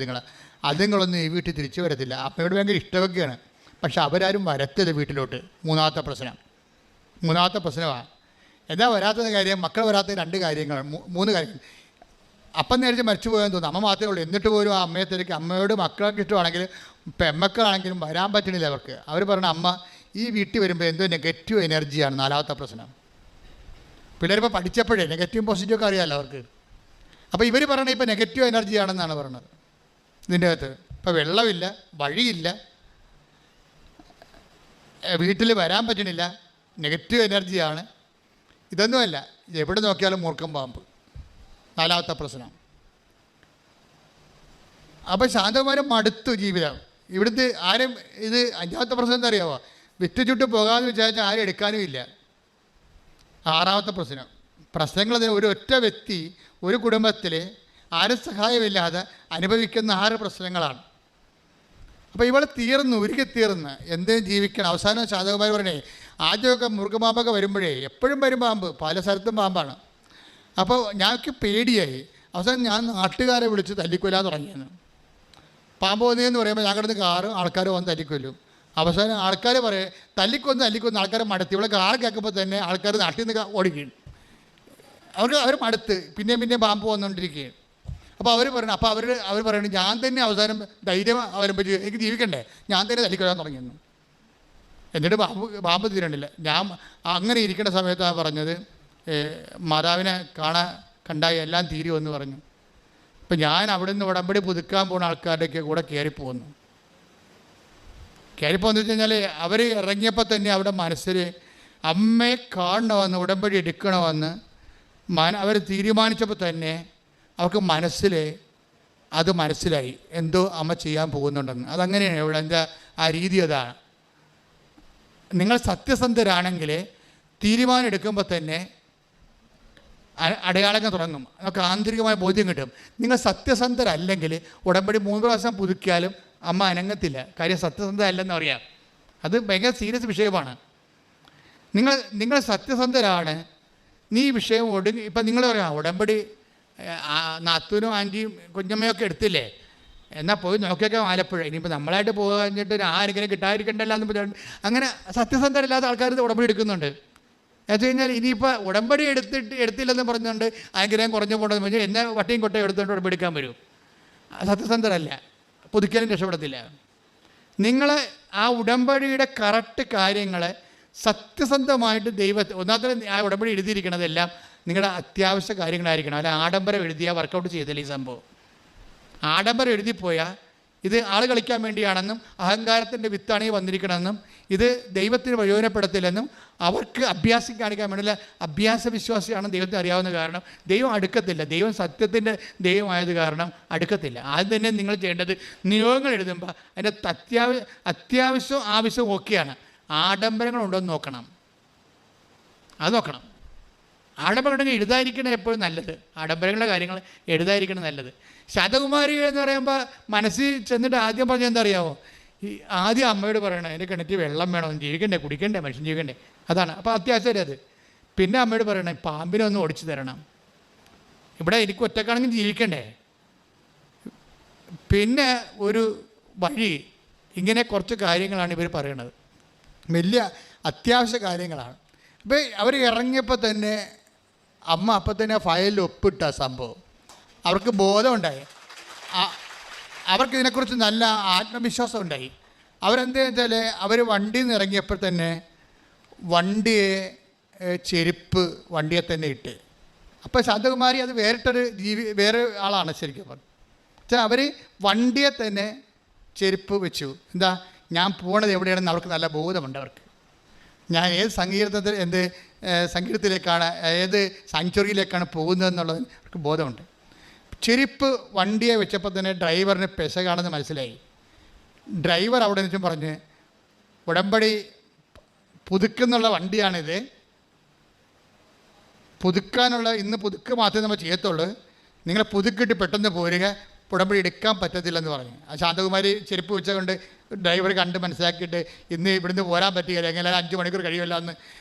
അതുങ്ങളൊന്നും ഈ വീട്ടിൽ തിരിച്ചു വരത്തില്ല. അമ്മയോട് ഭയങ്കര ഇഷ്ടമൊക്കെയാണ്, പക്ഷെ അവരാരും വരത്തില്ല വീട്ടിലോട്ട്. മൂന്നാമത്തെ പ്രശ്നമാണ്. എന്താ വരാത്ത കാര്യം? മക്കൾ വരാത്ത 2 കാര്യങ്ങൾ, 3 കാര്യങ്ങൾ. അപ്പം നേരിച്ച് മരിച്ചു പോയെന്ന് തോന്നുന്നു. അമ്മ മാത്രമേ ഉള്ളൂ. എന്നിട്ട് പോലും ആ അമ്മയെ തിരക്ക് അമ്മയോട് മക്കൾക്ക് ഇഷ്ടമാണെങ്കിൽ പെമ്മക്കളാണെങ്കിലും വരാൻ പറ്റണില്ല അവർക്ക്. അവർ പറഞ്ഞ അമ്മ ഈ വീട്ടിൽ വരുമ്പോൾ എന്തോ നെഗറ്റീവ് എനർജിയാണ്. 4ാമത്തെ പ്രശ്നം. പിള്ളേരിപ്പോൾ പഠിച്ചപ്പോഴേ നെഗറ്റീവും പോസിറ്റീവൊക്കെ അറിയാമല്ലോ അവർക്ക്. അപ്പോൾ ഇവർ പറയണത് ഇപ്പോൾ നെഗറ്റീവ് എനർജിയാണെന്നാണ് പറയണത് ഇതിൻ്റെ അകത്ത്. ഇപ്പോൾ വെള്ളമില്ല, വഴിയില്ല, വീട്ടിൽ വരാൻ പറ്റണില്ല, നെഗറ്റീവ് എനർജിയാണ്. ഇതൊന്നുമല്ല, എവിടെ നോക്കിയാലും മൂർഖം പാമ്പ്. 4ാമത്തെ പ്രശ്നം. അപ്പോൾ ശാന്തകുമാരൻ മടുത്തു ജീവിതം. ഇവിടുത്തെ ആരും ഇത് 5ാമത്തെ പ്രശ്നം എന്താ അറിയാമോ? വിറ്റ് ചുട്ട് പോകാമെന്ന് വിചാരിച്ചാൽ ആരും എടുക്കാനും ഇല്ല. 6ാമത്തെ പ്രശ്നം. പ്രശ്നങ്ങൾ ഒരു ഒറ്റ വ്യക്തി ഒരു കുടുംബത്തിൽ ആരും സഹായമില്ലാതെ അനുഭവിക്കുന്ന 6 പ്രശ്നങ്ങളാണ്. അപ്പോൾ ഇവൾ ഉരുകി തീർന്ന് എന്തിനും ജീവിക്കണം. അവസാനം ശാന്തകുമാരി പറഞ്ഞേ, ആദ്യമൊക്കെ മുറുകപാമ്പൊക്കെ വരുമ്പോഴേ എപ്പോഴും വരും പാമ്പ്, പല സ്ഥലത്തും പാമ്പാണ്. അപ്പോൾ ഞങ്ങൾക്ക് പേടിയായി. അവസാനം ഞാൻ നാട്ടുകാരെ വിളിച്ച് തല്ലിക്കൊല്ലാൻ തുടങ്ങിയെന്ന്. പാമ്പ് വന്നതെന്ന് പറയുമ്പോൾ ഞാൻ കിടന്ന് ആൾക്കാർ വന്ന് തല്ലിക്കൊല്ലും. അവസാനം ആൾക്കാർ പറയും തല്ലിക്കൊന്ന് ആൾക്കാരെ മടുത്ത്. ഇവിടെ കാറ് കേൾക്കുമ്പോൾ തന്നെ ആൾക്കാർ നാട്ടിൽ നിന്ന് ഓടിക്കുകയും അവർ മടുത്ത് പിന്നെയും പാമ്പ് വന്നുകൊണ്ടിരിക്കുകയും. അപ്പോൾ അവർ പറയുന്നത് ഞാൻ തന്നെ അവസാനം ധൈര്യം വരുമ്പോൾ എനിക്ക് ജീവിക്കണ്ടേ, ഞാൻ തന്നെ തല്ലിക്കൊല്ലാൻ തുടങ്ങിയെന്ന്. എന്നിട്ട് പാമ്പ് തീരണ്ടില്ല. ഞാൻ അങ്ങനെ ഇരിക്കേണ്ട സമയത്താണ് പറഞ്ഞത്, മാതാവിനെ കണ്ടായി എല്ലാം തീരുമെന്ന് പറഞ്ഞു. ഇപ്പം ഞാൻ അവിടെ നിന്ന് ഉടമ്പടി പുതുക്കാൻ പോകുന്ന ആൾക്കാരുടെയൊക്കെ കൂടെ കയറിപ്പോകുന്നു വെച്ച് കഴിഞ്ഞാൽ അവർ ഇറങ്ങിയപ്പോൾ തന്നെ അവിടെ മനസ്സിൽ അമ്മയെ കാണണമെന്ന്, ഉടമ്പടി എടുക്കണമെന്ന് അവർ തീരുമാനിച്ചപ്പോൾ തന്നെ അവർക്ക് മനസ്സിലായി എന്തോ അമ്മ ചെയ്യാൻ പോകുന്നുണ്ടെന്ന്. അതങ്ങനെയാണ് ഇവിടെ എൻ്റെ ആ രീതി. അതാണ് നിങ്ങൾ സത്യസന്ധരാണെങ്കിൽ തീരുമാനം എടുക്കുമ്പോൾ തന്നെ അടയാളങ്ങൾ തുടങ്ങും, നമുക്ക് ആന്തരികമായ ബോധ്യം കിട്ടും. നിങ്ങൾ സത്യസന്ധരല്ലെങ്കിൽ ഉടമ്പടി 3 പ്രാവശ്യം പുതുക്കിയാലും അമ്മ അനങ്ങത്തില്ല. കാര്യം സത്യസന്ധരല്ലെന്ന് അറിയാം. അത് ഭയങ്കര സീരിയസ് വിഷയമാണ്. നിങ്ങൾ സത്യസന്ധരാണ്, നീ വിഷയം ഒടുങ്ങി. ഇപ്പം നിങ്ങൾ പറയാം ഉടമ്പടി നാത്തൂനും ആൻറ്റിയും കുഞ്ഞമ്മയൊക്കെ എടുത്തില്ലേ, എന്നാൽ പോയി നോക്കിയൊക്കെ ആലപ്പുഴ, ഇനിയിപ്പോൾ നമ്മളായിട്ട് പോകാഞ്ഞിട്ട് ആരെങ്കിലും കിട്ടാതിരിക്കണ്ടല്ലോ എന്ന് പറഞ്ഞിട്ട് അങ്ങനെ സത്യസന്ധരല്ലാത്ത ആൾക്കാർ ഉടമ്പടി എടുക്കുന്നുണ്ട്. എന്ന് വെച്ച് കഴിഞ്ഞാൽ ഇനിയിപ്പോൾ ഉടമ്പടി എടുത്തില്ലെന്ന് പറഞ്ഞുകൊണ്ട് ആഗ്രഹം കുറഞ്ഞു പോകണമെന്ന് പറഞ്ഞാൽ എന്നെ വട്ടിയും കൊട്ടയും എടുത്തുകൊണ്ട് ഉടമ്പടി എടുക്കാൻ വരും. സത്യസന്ധരല്ല, പുതുക്കലും രക്ഷപ്പെടത്തില്ല. നിങ്ങൾ ആ ഉടമ്പടിയുടെ കറക്റ്റ് കാര്യങ്ങളെ സത്യസന്ധമായിട്ട് ഒന്നാമത്തെ ആ ഉടമ്പടി എഴുതിയിരിക്കണതെല്ലാം നിങ്ങളുടെ അത്യാവശ്യ കാര്യങ്ങളായിരിക്കണം. അല്ല ആഡംബരം എഴുതിയാൽ വർക്കൗട്ട് ചെയ്തില്ല ഈ സംഭവം. ആഡംബരം എഴുതിപ്പോയാൽ ഇത് ആൾ കളിക്കാൻ വേണ്ടിയാണെന്നും അഹങ്കാരത്തിൻ്റെ വിത്താണെങ്കിൽ വന്നിരിക്കണമെന്നും ഇത് ദൈവത്തിന് പ്രയോജനപ്പെടുത്തില്ലെന്നും അവർക്ക് അഭ്യാസം കാണിക്കാൻ വേണ്ടിയുള്ള അഭ്യാസ വിശ്വാസിയാണെന്ന് ദൈവത്തിന് അറിയാവുന്ന കാരണം ദൈവം അടുക്കത്തില്ല. ദൈവം സത്യത്തിൻ്റെ ദൈവമായത് കാരണം അടുക്കത്തില്ല. ആദ്യം തന്നെ നിങ്ങൾ ചെയ്യേണ്ടത് നിയോഗങ്ങൾ എഴുതുമ്പോൾ അതിൻ്റെ അത്യാവശ്യവും ആവശ്യവും ഓക്കെയാണ്. ആഡംബരങ്ങളുണ്ടോ എന്ന് നോക്കണം, അത് നോക്കണം. ആഡംബരങ്ങൾ എഴുതാതിരിക്കണം എപ്പോഴും നല്ലത്. ആഡംബരങ്ങളുടെ കാര്യങ്ങൾ എഴുതാതിരിക്കണം നല്ലത്. ശതകുമാരി എന്ന് പറയുമ്പോൾ മനസ്സിൽ ചെന്നിട്ട് ആദ്യം പറഞ്ഞാൽ എന്താ അറിയാമോ, ഈ ആദ്യം അമ്മയോട് പറയണം എൻ്റെ കിണറ്റിൽ വെള്ളം വേണം, ജീവിക്കണ്ടേ, കുടിക്കണ്ടേ, മനുഷ്യൻ ജീവിക്കണ്ടേ, അതാണ്. അപ്പോൾ അത്യാവശ്യം അത്. പിന്നെ അമ്മയോട് പറയണം പാമ്പിനെ ഒന്ന് ഓടിച്ചു തരണം, ഇവിടെ എനിക്ക് ഒറ്റക്കാണെങ്കിൽ ജീവിക്കണ്ടേ. പിന്നെ ഒരു വഴി, ഇങ്ങനെ കുറച്ച് കാര്യങ്ങളാണ് ഇവർ പറയണത്, വലിയ അത്യാവശ്യ കാര്യങ്ങളാണ്. അപ്പോൾ അവർ ഇറങ്ങിയപ്പോൾ തന്നെ അമ്മ അപ്പം തന്നെ ഫയലിൽ ഒപ്പിട്ട സംഭവം അവർക്ക് ബോധമുണ്ടായി. അവർക്ക് ഇതിനെക്കുറിച്ച് നല്ല ആത്മവിശ്വാസം ഉണ്ടായി. അവരെന്താ വെച്ചാൽ അവർ വണ്ടിയിൽ നിന്ന് ഇറങ്ങിയപ്പോൾ തന്നെ വണ്ടിയെ ചെരുപ്പ് വണ്ടിയെ തന്നെ ഇട്ട്. അപ്പോൾ ശാന്തകുമാരി അത് വേറെ ആളാണ് ശരിക്കും പറഞ്ഞു വെച്ചാൽ അവർ വണ്ടിയെ തന്നെ ചെരുപ്പ് വെച്ചു. എന്താ, ഞാൻ പോണത് എവിടെയാണെന്ന് അവർക്ക് നല്ല ബോധമുണ്ട്. അവർക്ക് ഞാൻ ഏത് സംഗീതത്തിലേക്കാണ്, ഏത് സാങ്ച്വറിയിലേക്കാണ് പോകുന്നതെന്നുള്ളത് അവർക്ക് ബോധമുണ്ട്. ചെരുപ്പ് വണ്ടിയെ വെച്ചപ്പോൾ തന്നെ ഡ്രൈവറിന് പെശകാണെന്ന് മനസ്സിലായി. ഡ്രൈവർ അവിടെ നിന്നും പറഞ്ഞ് ഉടമ്പടി പുതുക്കുന്നുള്ള വണ്ടിയാണിത്, പുതുക്കാനുള്ള ഇന്ന് പുതുക്ക് മാത്രമേ നമ്മൾ ചെയ്യത്തുള്ളൂ, നിങ്ങൾ പുതുക്കിട്ട് പെട്ടെന്ന് പോരുക, ഉടമ്പടി എടുക്കാൻ പറ്റത്തില്ലെന്ന് പറഞ്ഞു. ആ ശാന്തകുമാരി ചെരുപ്പ് വെച്ചുകൊണ്ട് ഡ്രൈവർ കണ്ട് മനസ്സിലാക്കിയിട്ട് ഇന്ന് ഇവിടുന്ന് പോരാൻ പറ്റുകയില്ല, എങ്ങനെ 5 മണിക്കൂർ കഴിയുമല്ലോ എന്ന്.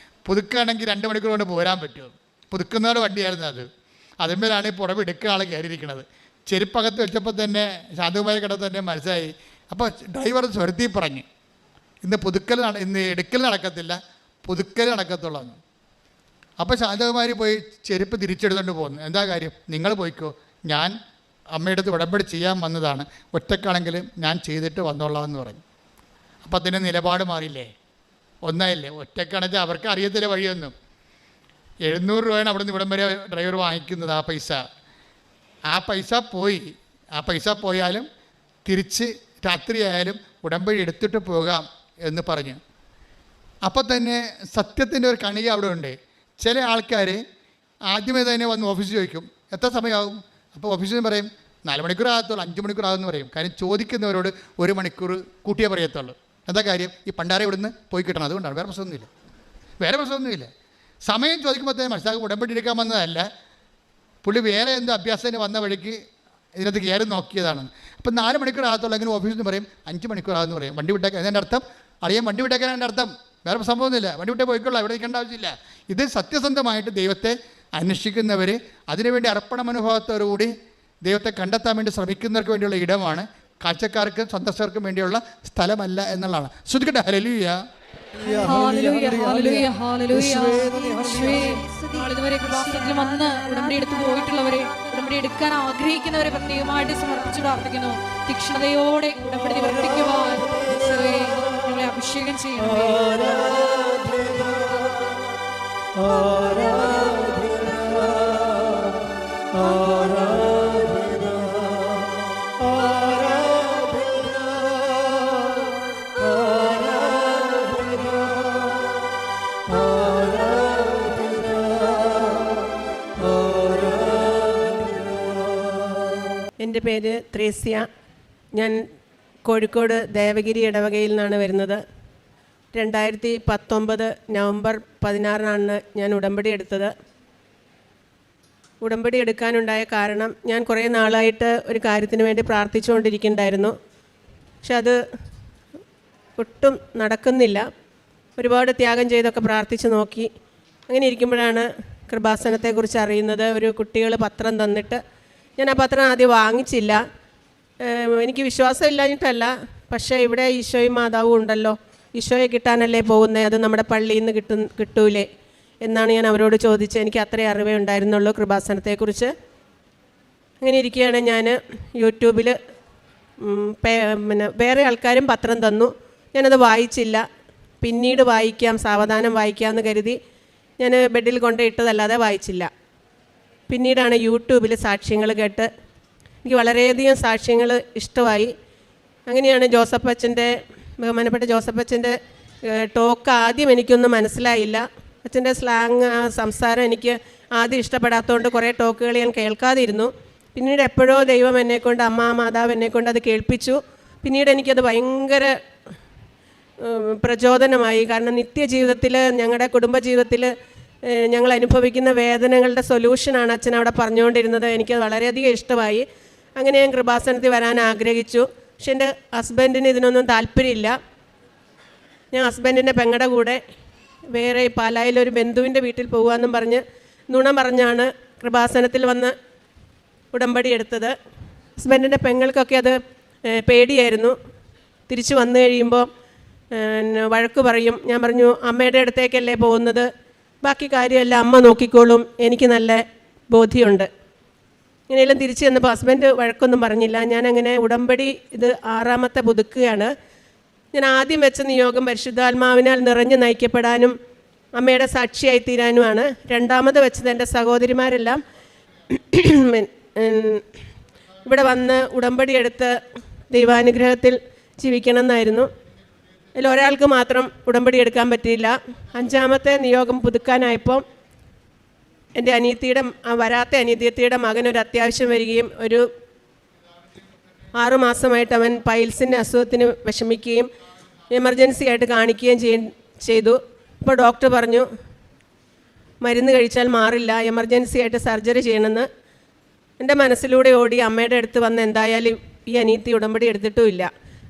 പുതുക്കുകയാണെങ്കിൽ 2 മണിക്കൂർ കൊണ്ട് പോരാൻ പറ്റുമോ? പുതുക്കുന്നവരുടെ വണ്ടിയായിരുന്നു അത്. അതിന്മേലാണ് ഇപ്പോൾ ഉടമ്പടി എടുക്കുന്ന ആൾ കയറിയിരിക്കുന്നത്. ചെരുപ്പകത്ത് വെച്ചപ്പോൾ തന്നെ ശാന്തകുമാരി കിടന്ന് തന്നെ മനസ്സിലായി. അപ്പോൾ ഡ്രൈവർ സ്വരത്തിൽ പറഞ്ഞ് ഇന്ന് എടുക്കൽ നടക്കത്തില്ല, പുതുക്കൽ നടക്കത്തുള്ളൂ. അപ്പോൾ ശാന്തകുമാരി പോയി ചെരുപ്പ് തിരിച്ചെടുത്തുകൊണ്ട് പോകുന്നു. എന്താ കാര്യം, നിങ്ങൾ പോയിക്കോ, ഞാൻ അമ്മയുടെ അടുത്ത് ഉടമ്പടി ചെയ്യാൻ വന്നതാണ്, ഒറ്റക്കാണെങ്കിലും ഞാൻ ചെയ്തിട്ട് വന്നോളാം എന്ന് പറഞ്ഞു. അപ്പം അതിൻ്റെ നിലപാട് മാറിയില്ലേ, ഒന്നായില്ലേ. ഒറ്റക്കാണെന്ന് അവർക്ക് അറിയത്തില്ല വഴിയൊന്നും. 700 രൂപയാണ് അവിടെ നിന്ന് ഇവിടം വരെ ഡ്രൈവർ വാങ്ങിക്കുന്നത്. ആ പൈസ പോയാലും തിരിച്ച് രാത്രിയായാലും ഉടമ്പടി എടുത്തിട്ട് പോകാം എന്ന് പറഞ്ഞു. അപ്പോൾ തന്നെ സത്യത്തിൻ്റെ ഒരു കണിക അവിടെ ഉണ്ട്. ചില ആൾക്കാർ ആദ്യമേ തന്നെ വന്ന് ഓഫീസിൽ ചോദിക്കും എത്ര സമയമാകും. അപ്പോൾ ഓഫീസിൽ നിന്ന് പറയും 4 മണിക്കൂർ ആകത്തുള്ളൂ, 5 മണിക്കൂർ ആകുമെന്ന് പറയും. കാര്യം ചോദിക്കുന്നവരോട് 1 മണിക്കൂർ കൂട്ടിയേ പറയത്തുള്ളൂ. എന്താ കാര്യം, ഈ പണ്ടാര ഇവിടുന്ന് പോയി കിട്ടണം, അതുകൊണ്ടാണ്. വേറെ പ്രശ്നമൊന്നുമില്ല. സമയം ചോദിക്കുമ്പോൾ തന്നെ മനസ്സിലാക്കും ഉടമ്പടി എടുക്കാൻ വന്നതല്ല, പുള്ളി വേറെ എന്തോ അഭ്യാസത്തിന് വന്ന വഴിക്ക് ഇതിനകത്ത് കയറി നോക്കിയതാണ്. അപ്പം 4 മണിക്കൂർ ആകത്തുള്ളൂ, എങ്ങനെ ഓഫീസിൽ നിന്ന് പറയും 5 മണിക്കൂർ ആകുമെന്ന് പറയും. വണ്ടി വിട്ടേക്കാൻ അതിൻ്റെ അർത്ഥം അറിയാം, വണ്ടി വിട്ടേക്കാൻ എൻ്റെ അർത്ഥം വേറെ സംഭവമൊന്നുമില്ല, വണ്ടി വിട്ടേ പോയിക്കൊള്ളാം, ഇവിടെ നിൽക്കേണ്ട ആവശ്യമില്ല. ഇത് സത്യസന്ധമായിട്ട് ദൈവത്തെ അന്വേഷിക്കുന്നവർ, അതിനുവേണ്ടി അർപ്പണ മനോഭാവത്തോടുകൂടി ദൈവത്തെ കണ്ടെത്താൻ വേണ്ടി ശ്രമിക്കുന്നവർക്ക് വേണ്ടിയുള്ള ഇടമാണ്, കാഴ്ചക്കാർക്കും സന്ദർശകർക്കും വേണ്ടിയുള്ള സ്ഥലമല്ല എന്നുള്ളതാണ്. ശ്രദ്ധിക്കട്ടെ. ഹല്ലേലൂയ. ഇതുവരെ കൃപാസനത്തിൽ വന്ന് ഉടമ്പടി എടുത്ത് പോയിട്ടുള്ളവരെ, ഉടമ്പടി എടുക്കാൻ ആഗ്രഹിക്കുന്നവരെ പ്രത്യേകമായിട്ട് സമർപ്പിച്ച് പ്രാർത്ഥിക്കുന്നു. തീക്ഷ്ണതയോടെ ഉടമ്പടി നിവർത്തിക്കുവാൻ നിങ്ങളെ അഭിഷേകം ചെയ്യണം. എൻ്റെ പേര് ത്രേസ്യ. ഞാൻ കോഴിക്കോട് ദേവഗിരി ഇടവകയിൽ നിന്നാണ് വരുന്നത്. 2019 നവംബർ 16 ഞാൻ ഉടമ്പടി എടുത്തത്. ഉടമ്പടി എടുക്കാനുണ്ടായ കാരണം, ഞാൻ കുറേ നാളായിട്ട് ഒരു കാര്യത്തിന് വേണ്ടി പ്രാർത്ഥിച്ചുകൊണ്ടിരിക്കുന്നുണ്ടായിരുന്നു. പക്ഷെ അത് ഒട്ടും നടക്കുന്നില്ല. ഒരുപാട് ത്യാഗം ചെയ്തൊക്കെ പ്രാർത്ഥിച്ച് നോക്കി. അങ്ങനെ ഇരിക്കുമ്പോഴാണ് കൃപാസനത്തെക്കുറിച്ച് അറിയുന്നത്. ഒരു കുട്ടികൾ പത്രം തന്നിട്ട്, ഞാൻ ആ പത്രം ആദ്യം വാങ്ങിച്ചില്ല. എനിക്ക് വിശ്വാസമില്ലാഞ്ഞിട്ടല്ല, പക്ഷേ ഇവിടെ ഈശോയും മാതാവും ഉണ്ടല്ലോ, ഈശോയെ കിട്ടാനല്ലേ പോകുന്നത്, അത് നമ്മുടെ പള്ളിയിൽ നിന്ന് കിട്ടൂലേ എന്നാണ് ഞാൻ അവരോട് ചോദിച്ചത്. എനിക്ക് അത്രയും അറിവേ ഉണ്ടായിരുന്നുള്ളൂ കൃപാസനത്തെക്കുറിച്ച്. അങ്ങനെ ഇരിക്കുകയാണ് ഞാൻ യൂട്യൂബിൽ പിന്നെ വേറെ ആൾക്കാരും പത്രം തന്നു. ഞാനത് വായിച്ചില്ല. പിന്നീട് വായിക്കാം, സാവധാനം വായിക്കാമെന്ന് കരുതി ഞാൻ ബെഡിൽ കൊണ്ടിട്ടതല്ലാതെ വായിച്ചില്ല. പിന്നീടാണ് യൂട്യൂബിൽ സാക്ഷ്യങ്ങൾ കേട്ട് എനിക്ക് വളരെയധികം സാക്ഷ്യങ്ങൾ ഇഷ്ടമായി. അങ്ങനെയാണ് ബഹുമാനപ്പെട്ട ജോസഫ് അച്ഛൻ്റെ ടോക്ക് ആദ്യം എനിക്കൊന്നും മനസ്സിലായില്ല. അച്ഛൻ്റെ സ്ലാങ്, സംസാരം എനിക്ക് ആദ്യം ഇഷ്ടപ്പെടാത്തതുകൊണ്ട് കുറേ ടോക്കുകൾ ഞാൻ കേൾക്കാതിരുന്നു. പിന്നീട് എപ്പോഴോ ദൈവം എന്നെക്കൊണ്ട്, മാതാവ് എന്നെക്കൊണ്ട് അത് കേൾപ്പിച്ചു. പിന്നീട് എനിക്കത് ഭയങ്കര പ്രചോദനമായി. കാരണം നിത്യജീവിതത്തിൽ, ഞങ്ങളുടെ കുടുംബജീവിതത്തിൽ ഞങ്ങൾ അനുഭവിക്കുന്ന വേദനകളുടെ സൊല്യൂഷനാണ് അച്ഛൻ അവിടെ പറഞ്ഞുകൊണ്ടിരുന്നത്. എനിക്കത് വളരെയധികം ഇഷ്ടമായി. അങ്ങനെ ഞാൻ കൃപാസനത്തിൽ വരാൻ ആഗ്രഹിച്ചു. പക്ഷെ എൻ്റെ ഹസ്ബൻഡിന് ഇതിനൊന്നും താല്പര്യമില്ല. ഞാൻ ഹസ്ബൻഡിൻ്റെ പെങ്ങളുടെ കൂടെ വേറെ പാലായിലൊരു ബന്ധുവിൻ്റെ വീട്ടിൽ പോകുകയെന്നും പറഞ്ഞ് നുണ പറഞ്ഞാണ് കൃപാസനത്തിൽ വന്ന് ഉടമ്പടി എടുത്തത്. ഹസ്ബൻഡിൻ്റെ പെങ്ങൾക്കൊക്കെ അത് പേടിയായിരുന്നു. തിരിച്ചു വന്നു കഴിയുമ്പോൾ വഴക്ക് പറയും. ഞാൻ പറഞ്ഞു, അമ്മയുടെ അടുത്തേക്കല്ലേ പോകുന്നത്, ബാക്കി കാര്യമെല്ലാം അമ്മ നോക്കിക്കോളും, എനിക്ക് നല്ല ബോധ്യമുണ്ട്. ഇങ്ങനെയെല്ലാം തിരിച്ചു ചെന്നപ്പോൾ ഹസ്ബൻഡ് വഴക്കൊന്നും പറഞ്ഞില്ല. ഞാനങ്ങനെ ഉടമ്പടി ഇത് 6ാമത്തെ പുതുക്കുകയാണ്. ഞാൻ ആദ്യം വെച്ച നിയോഗം പരിശുദ്ധാത്മാവിനാൽ നിറഞ്ഞു നയിക്കപ്പെടാനും അമ്മയുടെ സാക്ഷിയായി തീരാനുമാണ്. 2ാമത് വെച്ചത് എൻ്റെ സഹോദരിമാരെല്ലാം ഇവിടെ വന്ന് ഉടമ്പടി എടുത്ത് ദൈവാനുഗ്രഹത്തിൽ ജീവിക്കണം എന്നായിരുന്നു. അതിൽ ഒരാൾക്ക് മാത്രം ഉടമ്പടി എടുക്കാൻ പറ്റിയില്ല. 5ാമത്തെ നിയോഗം പുതുക്കാനായപ്പോൾ എൻ്റെ വരാത്ത അനിയത്തിയുടെ മകനൊരു അത്യാവശ്യം വരികയും ഒരു 6 മാസമായിട്ട് അവൻ പൈൽസിൻ്റെ അസുഖത്തിന് വിഷമിക്കുകയും എമർജൻസി ആയിട്ട് കാണിക്കുകയും ചെയ്തു. അപ്പോൾ ഡോക്ടർ പറഞ്ഞു, മരുന്ന് കഴിച്ചാൽ മാറില്ല, എമർജൻസി ആയിട്ട് സർജറി ചെയ്യണമെന്ന്. എൻ്റെ മനസ്സിലൂടെ ഓടി അമ്മയുടെ അടുത്ത് വന്ന്, എന്തായാലും ഈ അനിയത്തി ഉടമ്പടി എടുത്തിട്ടുമില്ല,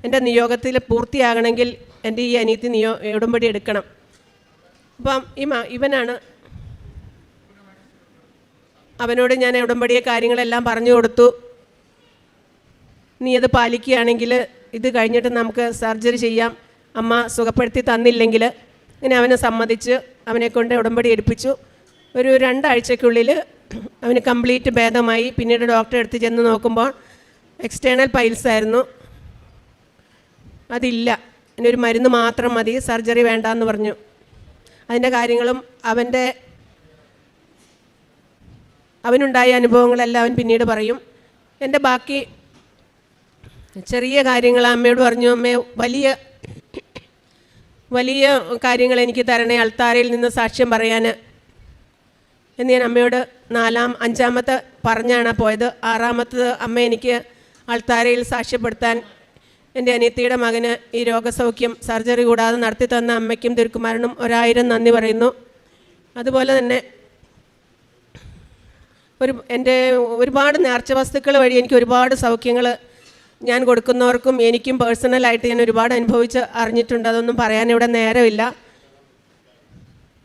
എൻ്റെ നിയോഗത്തിൽ പൂർത്തിയാകണമെങ്കിൽ എൻ്റെ ഈ അനിയത്തി ഉടമ്പടി എടുക്കണം. അപ്പം ഇവനാണ്, അവനോട് ഞാൻ ഉടമ്പടിയെ കാര്യങ്ങളെല്ലാം പറഞ്ഞു കൊടുത്തു. നീ അത് പാലിക്കുകയാണെങ്കിൽ ഇത് കഴിഞ്ഞിട്ട് നമുക്ക് സർജറി ചെയ്യാം, അമ്മ സുഖപ്പെടുത്തി തന്നില്ലെങ്കിൽ. അങ്ങനെ അവനെ സമ്മതിച്ച് അവനെക്കൊണ്ട് ഉടമ്പടി എടുപ്പിച്ചു. ഒരു 2 ആഴ്ചയ്ക്കുള്ളിൽ അവന് കംപ്ലീറ്റ് ഭേദമായി. പിന്നീട് ഡോക്ടറെ അടുത്ത് ചെന്ന് നോക്കുമ്പോൾ എക്സ്റ്റേണൽ പൈൽസ് ആയിരുന്നു, അതില്ല, അതിനൊരു മരുന്ന് മാത്രം മതി, സർജറി വേണ്ടാന്ന് പറഞ്ഞു. അതിൻ്റെ കാര്യങ്ങളും അവനുണ്ടായ അനുഭവങ്ങളെല്ലാം അവൻ പിന്നീട് പറയും. എൻ്റെ ബാക്കി ചെറിയ കാര്യങ്ങൾ അമ്മയോട് പറഞ്ഞു, അമ്മേ വലിയ കാര്യങ്ങൾ എനിക്ക് തരണേ, അൾത്താരയിൽ നിന്ന് സാക്ഷ്യം പറയാൻ എന്ന് ഞാൻ അമ്മയോട് 5ാമത്തെ പറഞ്ഞാണ് പോയത്. 6ാമത്തത് അമ്മ എനിക്ക് അൾത്താരയിൽ സാക്ഷ്യപ്പെടുത്താൻ എൻ്റെ അനിയത്തിയുടെ മകന് ഈ രോഗസൗഖ്യം സർജറി കൂടാതെ നടത്തി തന്ന അമ്മയ്ക്കും തിരുക്കുമാരനും 1000 നന്ദി പറയുന്നു. അതുപോലെ തന്നെ എൻ്റെ ഒരുപാട് നേർച്ച വസ്തുക്കൾ വഴി എനിക്ക് ഒരുപാട് സൗഖ്യങ്ങൾ ഞാൻ കൊടുക്കുന്നവർക്കും എനിക്കും പേഴ്സണലായിട്ട് ഞാൻ ഒരുപാട് അനുഭവിച്ച് അറിഞ്ഞിട്ടുണ്ട്. അതൊന്നും പറയാൻ ഇവിടെ നേരമില്ല.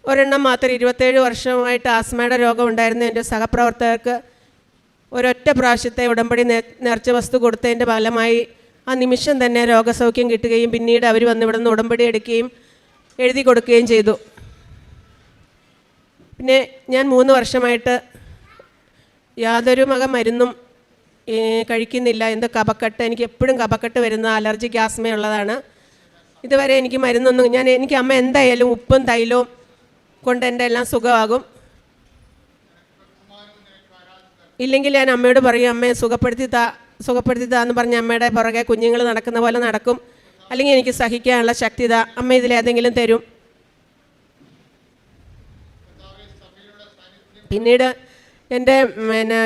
ഒരെണ്ണം മാത്രം, 27 വർഷമായിട്ട് ആസ്മയുടെ രോഗം ഉണ്ടായിരുന്ന എൻ്റെ സഹപ്രവർത്തകർക്ക് ഒരൊറ്റ പ്രാവശ്യത്തെ ഉടമ്പടി നേർച്ച വസ്തു കൊടുത്തതിൻ്റെ ഫലമായി ആ നിമിഷം തന്നെ രോഗസൗഖ്യം കിട്ടുകയും പിന്നീട് അവർ വന്ന് ഇവിടെ നിന്ന് ഉടമ്പടി എടുക്കുകയും എഴുതി കൊടുക്കുകയും ചെയ്തു. പിന്നെ ഞാൻ 3 വർഷമായിട്ട് യാതൊരു മരുന്നും കഴിക്കുന്നില്ല. എന്ത് കഫക്കെട്ട്, എനിക്ക് എപ്പോഴും കഫക്കെട്ട് വരുന്ന അലർജിക്ക് ആസ്മയുള്ളതാണ്. ഇതുവരെ എനിക്ക് മരുന്നൊന്നും, എനിക്ക് അമ്മ എന്തായാലും ഉപ്പും തൈലവും കൊണ്ട് എൻ്റെ എല്ലാം സുഖമാകും. ഇല്ലെങ്കിൽ ഞാൻ അമ്മയോട് പറയും, അമ്മയെ സുഖപ്പെടുത്തി താന്ന് പറഞ്ഞ് അമ്മയുടെ പുറകെ കുഞ്ഞുങ്ങൾ നടക്കുന്ന പോലെ നടക്കും. അല്ലെങ്കിൽ എനിക്ക് സഹിക്കാനുള്ള ശക്തി അമ്മ ഇതിലേതെങ്കിലും തരും. പിന്നീട്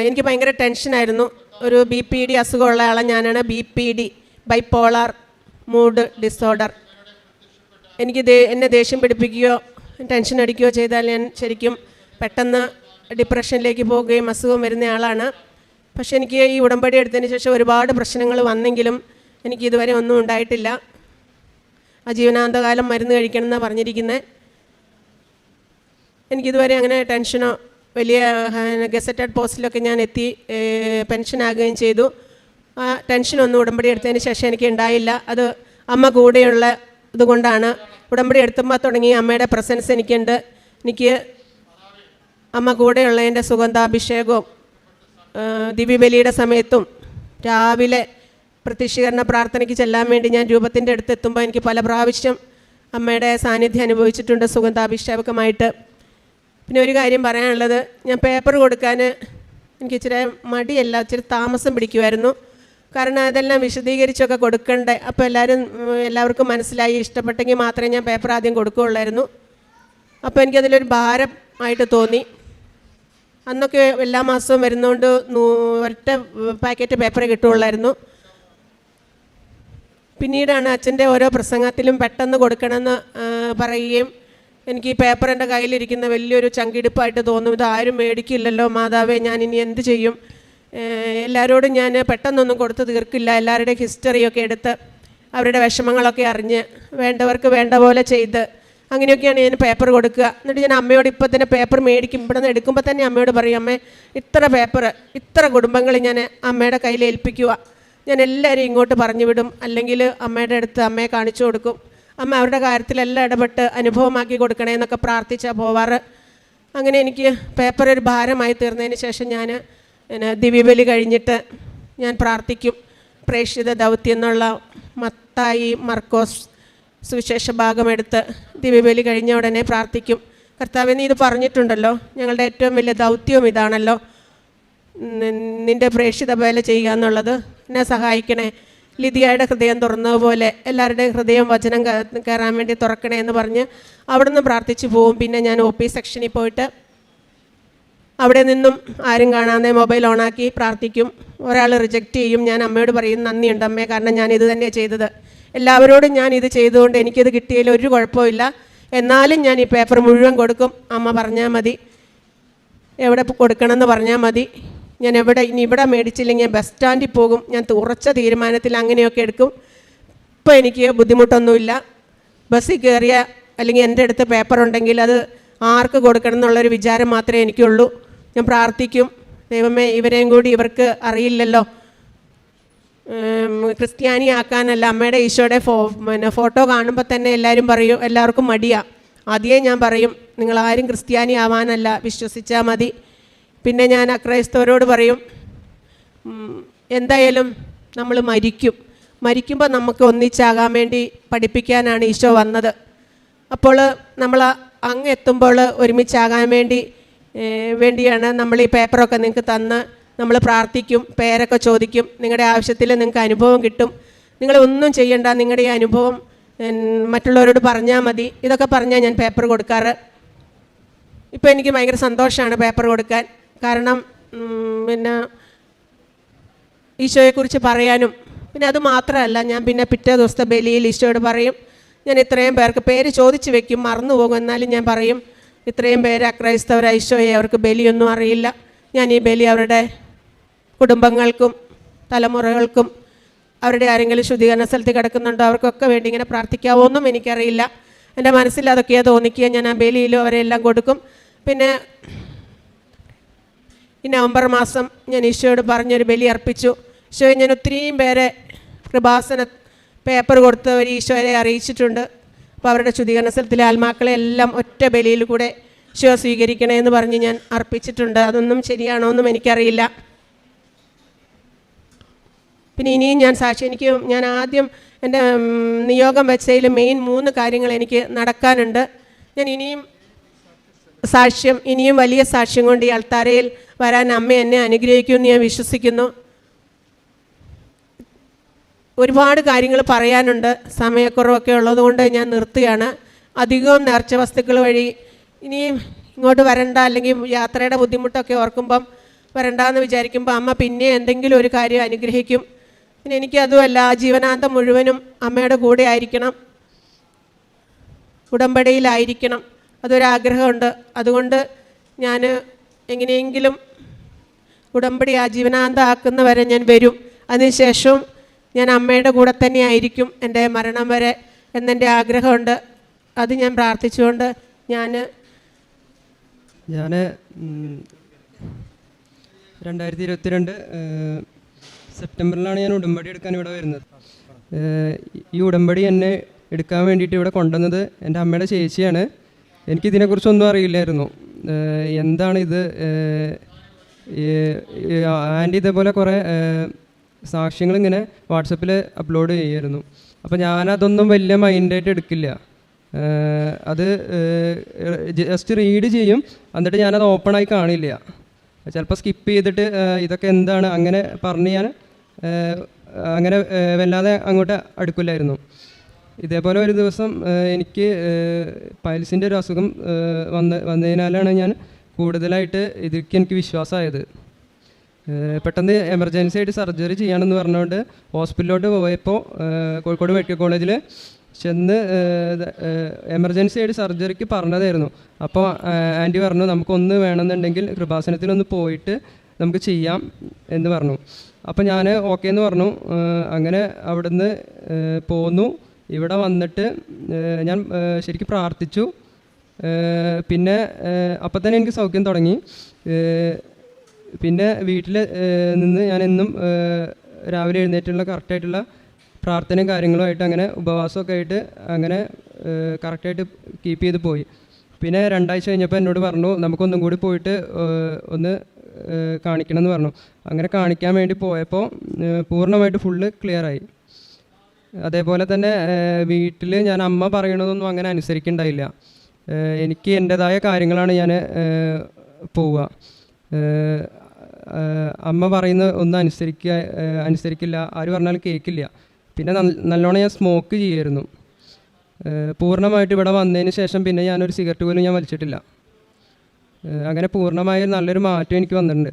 എനിക്ക് ഭയങ്കര ടെൻഷനായിരുന്നു. ഒരു BPD അസുഖമുള്ള ആളെ ഞാനാണ്. BPD, bipolar mood disorder. എനിക്ക് എന്നെ ദേഷ്യം പിടിപ്പിക്കുകയോ ടെൻഷൻ അടിക്കുകയോ ചെയ്താൽ ഞാൻ ശരിക്കും പെട്ടെന്ന് ഡിപ്രഷനിലേക്ക് പോവുകയും അസുഖം വരുന്ന ആളാണ്. പക്ഷേ എനിക്ക് ഈ ഉടമ്പടി എടുത്തതിന് ശേഷം ഒരുപാട് പ്രശ്നങ്ങൾ വന്നെങ്കിലും എനിക്ക് ഇതുവരെ ഒന്നും ഉണ്ടായിട്ടില്ല. ജീവനാന്തകാലം മരുന്ന് കഴിക്കണമെന്നാണ് പറഞ്ഞിരിക്കുന്നത്. എനിക്കിതുവരെ അങ്ങനെ ടെൻഷനോ വലിയ ഗസറ്റഡ് പോസ്റ്റിലൊക്കെ ഞാൻ എത്തി പെൻഷനാകുകയും ചെയ്തു. ആ ടെൻഷനൊന്നും ഉടമ്പടി എടുത്തതിന് ശേഷം എനിക്ക് ഉണ്ടായില്ല. അത് അമ്മ കൂടെയുള്ള ഇതുകൊണ്ടാണ്. ഉടമ്പടി എടുത്തുമ്പോൾ തുടങ്ങി അമ്മയുടെ പ്രസൻസ് എനിക്കുണ്ട്. എനിക്ക് അമ്മ കൂടെയുള്ളതിൻ്റെ സുഗന്ധാഭിഷേകവും ദിവ്യബലിയുടെ സമയത്തും രാവിലെ പ്രത്യക്ഷീകരണ പ്രാർത്ഥനയ്ക്ക് ചെല്ലാൻ വേണ്ടി ഞാൻ രൂപത്തിൻ്റെ അടുത്ത് എത്തുമ്പോൾ എനിക്ക് പല പ്രാവശ്യം അമ്മയുടെ സാന്നിധ്യം അനുഭവിച്ചിട്ടുണ്ട് സുഗന്ധാഭിഷേകമായിട്ട്. പിന്നെ ഒരു കാര്യം പറയാനുള്ളത്, ഞാൻ പേപ്പർ കൊടുക്കാൻ എനിക്ക് ഇച്ചിരി മടിയല്ല, ഇച്ചിരി താമസം പിടിക്കുമായിരുന്നു. കാരണം അതെല്ലാം വിശദീകരിച്ചൊക്കെ കൊടുക്കണ്ടേ. അപ്പോൾ എല്ലാവർക്കും മനസ്സിലായി, ഇഷ്ടപ്പെട്ടെങ്കിൽ മാത്രമേ ഞാൻ പേപ്പർ ആദ്യം കൊടുക്കുകയുള്ളായിരുന്നു. അപ്പോൾ എനിക്കതിലൊരു ഭാരമായിട്ട് തോന്നി. അന്നൊക്കെ എല്ലാ മാസവും വരുന്നതുകൊണ്ട് ഒറ്റ പാക്കറ്റ് പേപ്പർ കിട്ടുകയുള്ളായിരുന്നു. പിന്നീടാണ് അച്ഛൻ്റെ ഓരോ പ്രസംഗത്തിലും പെട്ടെന്ന് കൊടുക്കണമെന്ന് പറയുകയും എനിക്ക് ഈ പേപ്പർ എൻ്റെ കയ്യിലിരിക്കുന്ന വലിയൊരു ചങ്കിടിപ്പായിട്ട് തോന്നും. ഇത് ആരും മേടിക്കില്ലല്ലോ മാതാവേ, ഞാൻ ഇനി എന്ത് ചെയ്യും? എല്ലാവരോടും ഞാൻ പെട്ടെന്നൊന്നും കൊടുത്ത് തീർക്കില്ല. എല്ലാവരുടെയും ഹിസ്റ്ററിയൊക്കെ എടുത്ത് അവരുടെ വിഷമങ്ങളൊക്കെ അറിഞ്ഞ് വേണ്ടവർക്ക് വേണ്ട പോലെ ചെയ്ത് അങ്ങനെയൊക്കെയാണ് ഞാൻ പേപ്പർ കൊടുക്കുക. എന്നിട്ട് ഞാൻ അമ്മയോട് ഇപ്പം തന്നെ പേപ്പർ മേടിക്കും. ഇവിടെ നിന്ന് എടുക്കുമ്പോൾ തന്നെ അമ്മയോട് പറയും, അമ്മേ ഇത്ര പേപ്പർ ഇത്ര കുടുംബങ്ങൾ ഞാൻ അമ്മയുടെ കയ്യിൽ ഏൽപ്പിക്കുക. ഞാൻ എല്ലാവരെയും ഇങ്ങോട്ട് പറഞ്ഞു വിടും, അല്ലെങ്കിൽ അമ്മയുടെ അടുത്ത് അമ്മയെ കാണിച്ചു കൊടുക്കും. അമ്മ അവരുടെ കാര്യത്തിലെല്ലാം ഇടപെട്ട് അനുഭവമാക്കി കൊടുക്കണേ എന്നൊക്കെ പ്രാർത്ഥിച്ചാൽ പോവാറ്. അങ്ങനെ എനിക്ക് പേപ്പർ ഒരു ഭാരമായി തീർന്നതിന് ശേഷം ഞാൻ ദിവ്യബലി കഴിഞ്ഞിട്ട് ഞാൻ പ്രാർത്ഥിക്കും. പ്രേക്ഷിത ദൗത്യം എന്നുള്ള മത്തായി മർക്കോസ് സുവിശേഷ ഭാഗമെടുത്ത് ദിവ്യബലി കഴിഞ്ഞ ഉടനെ പ്രാർത്ഥിക്കും. കർത്താവേ, നീ ഇത് പറഞ്ഞിട്ടുണ്ടല്ലോ, ഞങ്ങളുടെ ഏറ്റവും വലിയ ദൗത്യവും ഇതാണല്ലോ, നിൻ്റെ പ്രേക്ഷിത വേല ചെയ്യുക എന്നുള്ളത്. എന്നെ സഹായിക്കണേ. ലിതിയയുടെ ഹൃദയം തുറന്നതുപോലെ എല്ലാവരുടെയും ഹൃദയം വചനം കയറാൻ വേണ്ടി തുറക്കണേ എന്ന് പറഞ്ഞ് അവിടെ നിന്ന് പ്രാർത്ഥിച്ചു പോവും. പിന്നെ ഞാൻ OP സെക്ഷനിൽ പോയിട്ട് അവിടെ നിന്നും ആരും കാണാതെ മൊബൈൽ ഓണാക്കി പ്രാർത്ഥിക്കും. ഒരാൾ റിജക്റ്റ് ചെയ്യും. ഞാൻ അമ്മയോട് പറയും, നന്ദിയുണ്ട് അമ്മേ, കാരണം ഞാൻ ഇത് തന്നെയാണ് ചെയ്തത്. എല്ലാവരോടും ഞാൻ ഇത് ചെയ്തുകൊണ്ട് എനിക്കിത് കിട്ടിയതിൽ ഒരു കുഴപ്പമില്ല. എന്നാലും ഞാൻ ഈ പേപ്പർ മുഴുവൻ കൊടുക്കും. അമ്മ പറഞ്ഞാൽ മതി, എവിടെ കൊടുക്കണമെന്ന് പറഞ്ഞാൽ മതി. ഞാൻ ഇനി ഇവിടെ മേടിച്ചില്ലെങ്കിൽ ബസ് സ്റ്റാൻഡിൽ പോകും. ഞാൻ ഉറച്ച തീരുമാനത്തിൽ അങ്ങനെയൊക്കെ എടുക്കും. ഇപ്പോൾ എനിക്ക് ബുദ്ധിമുട്ടൊന്നുമില്ല. ബസ്സിൽ കയറിയ അല്ലെങ്കിൽ എൻ്റെ അടുത്ത് പേപ്പർ ഉണ്ടെങ്കിൽ അത് ആർക്ക് കൊടുക്കണം എന്നുള്ളൊരു വിചാരം മാത്രമേ എനിക്കുള്ളൂ. ഞാൻ പ്രാർത്ഥിക്കും, ദൈവമേ ഇവരെയും കൂടി ഇവർക്ക് അറിയില്ലല്ലോ, ക്രിസ്ത്യാനി ആക്കാനല്ല. അമ്മയുടെ ഈശോയുടെ ഫോട്ടോ കാണുമ്പോൾ തന്നെ എല്ലാവരും പറയും, എല്ലാവർക്കും മടിയാണ്. ആദ്യമേ ഞാൻ പറയും, നിങ്ങളാരും ക്രിസ്ത്യാനി ആവാനല്ല, വിശ്വസിച്ചാൽ മതി. പിന്നെ ഞാൻ അക്രൈസ്തവരോട് പറയും, എന്തായാലും നമ്മൾ മരിക്കുമ്പോൾ നമുക്ക് ഒന്നിച്ചാകാൻ വേണ്ടി പഠിപ്പിക്കാനാണ് ഈശോ വന്നത്. അപ്പോൾ നമ്മൾ അങ്ങ് എത്തുമ്പോൾ ഒരുമിച്ചാകാൻ വേണ്ടിയാണ് നമ്മൾ ഈ പേപ്പറൊക്കെ നിങ്ങൾക്ക് തന്ന് നമ്മൾ പ്രാർത്ഥിക്കും, പേരൊക്കെ ചോദിക്കും. നിങ്ങളുടെ ആവശ്യത്തിൽ നിങ്ങൾക്ക് അനുഭവം കിട്ടും. നിങ്ങൾ ഒന്നും ചെയ്യണ്ട, നിങ്ങളുടെ ഈ അനുഭവം മറ്റുള്ളവരോട് പറഞ്ഞാൽ മതി. ഇതൊക്കെ പറഞ്ഞാൽ ഞാൻ പേപ്പർ കൊടുക്കാറ്. ഇപ്പോൾ എനിക്ക് ഭയങ്കര സന്തോഷമാണ് പേപ്പർ കൊടുക്കാൻ. കാരണം പിന്നെ ഈശോയെക്കുറിച്ച് പറയാനും, പിന്നെ അത് മാത്രമല്ല, ഞാൻ പിന്നെ പിറ്റേ ദിവസത്തെ ബലിയിൽ ഈശോയോട് പറയും, ഞാൻ ഇത്രയും പേർക്ക് പേര് ചോദിച്ച് വെക്കും, മറന്നുപോകും, എന്നാലും ഞാൻ പറയും, ഇത്രയും പേര് അക്രൈസ്തവർ ഈശോയെ, അവർക്ക് ബലിയൊന്നും അറിയില്ല. ഞാൻ ഈ ബലി അവരുടെ കുടുംബങ്ങൾക്കും തലമുറകൾക്കും അവരുടെ ആരെങ്കിലും ശുദ്ധീകരണ സ്ഥലത്ത് കിടക്കുന്നുണ്ടോ അവർക്കൊക്കെ വേണ്ടി ഇങ്ങനെ പ്രാർത്ഥിക്കാവോന്നും എനിക്കറിയില്ല. എൻ്റെ മനസ്സിൽ അതൊക്കെയാണ് തോന്നിക്കുക. ഞാൻ ആ ബലിയിലും അവരെല്ലാം കൊടുക്കും. പിന്നെ ഈ നവംബർ മാസം ഞാൻ ഈശോയോട് പറഞ്ഞൊരു ബലി അർപ്പിച്ചു. ഈശോയെ, ഞാൻ ഒത്തിരിയും പേരെ കൃപാസന പേപ്പർ കൊടുത്ത് അവർ ഈശോയെ അറിയിച്ചിട്ടുണ്ട്. അപ്പോൾ അവരുടെ ശുദ്ധീകരണ സ്ഥലത്തിലെ ആത്മാക്കളെ എല്ലാം ഒറ്റ ബലിയിൽ കൂടെ ഈശോ സ്വീകരിക്കണേ എന്ന് പറഞ്ഞ് ഞാൻ അർപ്പിച്ചിട്ടുണ്ട്. അതൊന്നും ശരിയാണോ എന്നും എനിക്കറിയില്ല. പിന്നെ ഇനിയും ഞാൻ ആദ്യം എൻ്റെ നിയോഗം വെച്ചതിൽ മെയിൻ 3 കാര്യങ്ങൾ എനിക്ക് നടക്കാനുണ്ട്. ഞാൻ ഇനിയും വലിയ സാക്ഷ്യം കൊണ്ട് ഈ അൾത്താരയിൽ വരാൻ അമ്മ എന്നെ അനുഗ്രഹിക്കുമെന്ന് ഞാൻ വിശ്വസിക്കുന്നു. ഒരുപാട് കാര്യങ്ങൾ പറയാനുണ്ട്, സമയക്കുറവൊക്കെ ഉള്ളതുകൊണ്ട് ഞാൻ നിർത്തുകയാണ്. അധികവും നേർച്ച വസ്തുക്കൾ വഴി ഇനിയും ഇങ്ങോട്ട് വരണ്ട, അല്ലെങ്കിൽ യാത്രയുടെ ബുദ്ധിമുട്ടൊക്കെ ഓർക്കുമ്പം വരണ്ടെന്ന് വിചാരിക്കുമ്പോൾ അമ്മ പിന്നെ എന്തെങ്കിലും ഒരു കാര്യം അനുഗ്രഹിക്കും. പിന്നെ എനിക്കതുമല്ല, ജീവനാന്തം മുഴുവനും അമ്മയുടെ കൂടെ ആയിരിക്കണം. ഉടമ്പടിയിലായിരിക്കണം, അതൊരാഗ്രഹമുണ്ട്. അതുകൊണ്ട് ഞാൻ എങ്ങനെയെങ്കിലും ഉടമ്പടി ആജീവനാന്തമാക്കുന്നവരെ ഞാൻ വരും. അതിനുശേഷവും ഞാൻ അമ്മയുടെ കൂടെ തന്നെ ആയിരിക്കും എൻ്റെ മരണം വരെ എന്നെൻ്റെ ആഗ്രഹമുണ്ട്. അത് ഞാൻ പ്രാർത്ഥിച്ചുകൊണ്ട് ഞാൻ 2022 സെപ്റ്റംബറിലാണ് ഞാൻ ഉടമ്പടി എടുക്കാൻ ഇവിടെ വരുന്നത്. ഈ ഉടമ്പടി എന്നെ എടുക്കാൻ വേണ്ടിയിട്ട് ഇവിടെ കൊണ്ടുവന്നത് എൻ്റെ അമ്മയുടെ ചേച്ചിയാണ്. എനിക്കിതിനെക്കുറിച്ചൊന്നും അറിയില്ലായിരുന്നു. എന്താണിത്, ആൻറ്റി ഇതേപോലെ കുറേ സാക്ഷ്യങ്ങൾ ഇങ്ങനെ വാട്സപ്പിൽ അപ്ലോഡ് ചെയ്യുമായിരുന്നു. അപ്പോൾ ഞാനതൊന്നും വലിയ മൈൻഡായിട്ട് എടുക്കില്ല. അത് ജസ്റ്റ് റീഡ് ചെയ്യും, എന്നിട്ട് ഞാനത് ഓപ്പണായി കാണില്ല. ചിലപ്പോൾ സ്കിപ്പ് ചെയ്തിട്ട് ഇതൊക്കെ എന്താണ് അങ്ങനെ പറഞ്ഞ് ഞാൻ അങ്ങനെ വല്ലാതെ അങ്ങോട്ട് അടുക്കില്ലായിരുന്നു. ഇതേപോലെ ഒരു ദിവസം എനിക്ക് പൈൽസിൻ്റെ ഒരു അസുഖം വന്നതിനാലാണ് ഞാൻ കൂടുതലായിട്ട് ഇതിലേക്ക് എനിക്ക് വിശ്വാസമായത്. പെട്ടെന്ന് എമർജൻസി ആയിട്ട് സർജറി ചെയ്യണമെന്ന് പറഞ്ഞുകൊണ്ട് ഹോസ്പിറ്റലിലോട്ട് പോയപ്പോൾ കോഴിക്കോട് മെഡിക്കൽ കോളേജിൽ ചെന്ന് എമർജൻസി ആയിട്ട് സർജറിക്ക് പറഞ്ഞതായിരുന്നു. അപ്പോൾ ആൻറ്റി പറഞ്ഞു നമുക്കൊന്ന് വേണമെന്നുണ്ടെങ്കിൽ കൃപാസനത്തിലൊന്ന് പോയിട്ട് നമുക്ക് ചെയ്യാം എന്ന് പറഞ്ഞു. അപ്പോൾ ഞാൻ ഓക്കെ എന്ന് പറഞ്ഞു. അങ്ങനെ അവിടുന്ന് പോന്നു. ഇവിടെ വന്നിട്ട് ഞാൻ ശരിക്കും പ്രാർത്ഥിച്ചു. പിന്നെ അപ്പം തന്നെ എനിക്ക് സൗഖ്യം തുടങ്ങി. പിന്നെ വീട്ടിൽ നിന്ന് ഞാൻ എന്നും രാവിലെ എഴുന്നേറ്റുള്ള കറക്റ്റായിട്ടുള്ള പ്രാർത്ഥനയും കാര്യങ്ങളുമായിട്ട് അങ്ങനെ ഉപവാസമൊക്കെ ആയിട്ട് അങ്ങനെ കറക്റ്റായിട്ട് കീപ്പ് ചെയ്ത് പോയി. പിന്നെ 2 ആഴ്ച കഴിഞ്ഞപ്പോൾ എന്നോട് പറഞ്ഞു നമുക്കൊന്നും കൂടി പോയിട്ട് ഒന്ന് കാണിക്കണം എന്ന് പറഞ്ഞു. അങ്ങനെ കാണിക്കാൻ വേണ്ടി പോയപ്പോൾ പൂർണ്ണമായിട്ട് ഫുള്ള് ക്ലിയറായി. അതേപോലെ തന്നെ വീട്ടിൽ ഞാൻ അമ്മ പറയണതൊന്നും അങ്ങനെ അനുസരിക്കുന്നുണ്ടായില്ല. എനിക്ക് എൻ്റേതായ കാര്യങ്ങളാണ് ഞാൻ പോവുക. അമ്മ പറയുന്ന ഒന്നും അനുസരിക്കില്ല, ആര് പറഞ്ഞാലും കേൾക്കില്ല. പിന്നെ നല്ലോണം ഞാൻ സ്മോക്ക് ചെയ്യുമായിരുന്നു. പൂർണ്ണമായിട്ട് ഇവിടെ വന്നതിന് ശേഷം പിന്നെ ഞാനൊരു സിഗരറ്റ് പോലും ഞാൻ വലിച്ചിട്ടില്ല. അങ്ങനെ പൂർണ്ണമായും നല്ലൊരു മാറ്റം എനിക്ക് വന്നിട്ടുണ്ട്.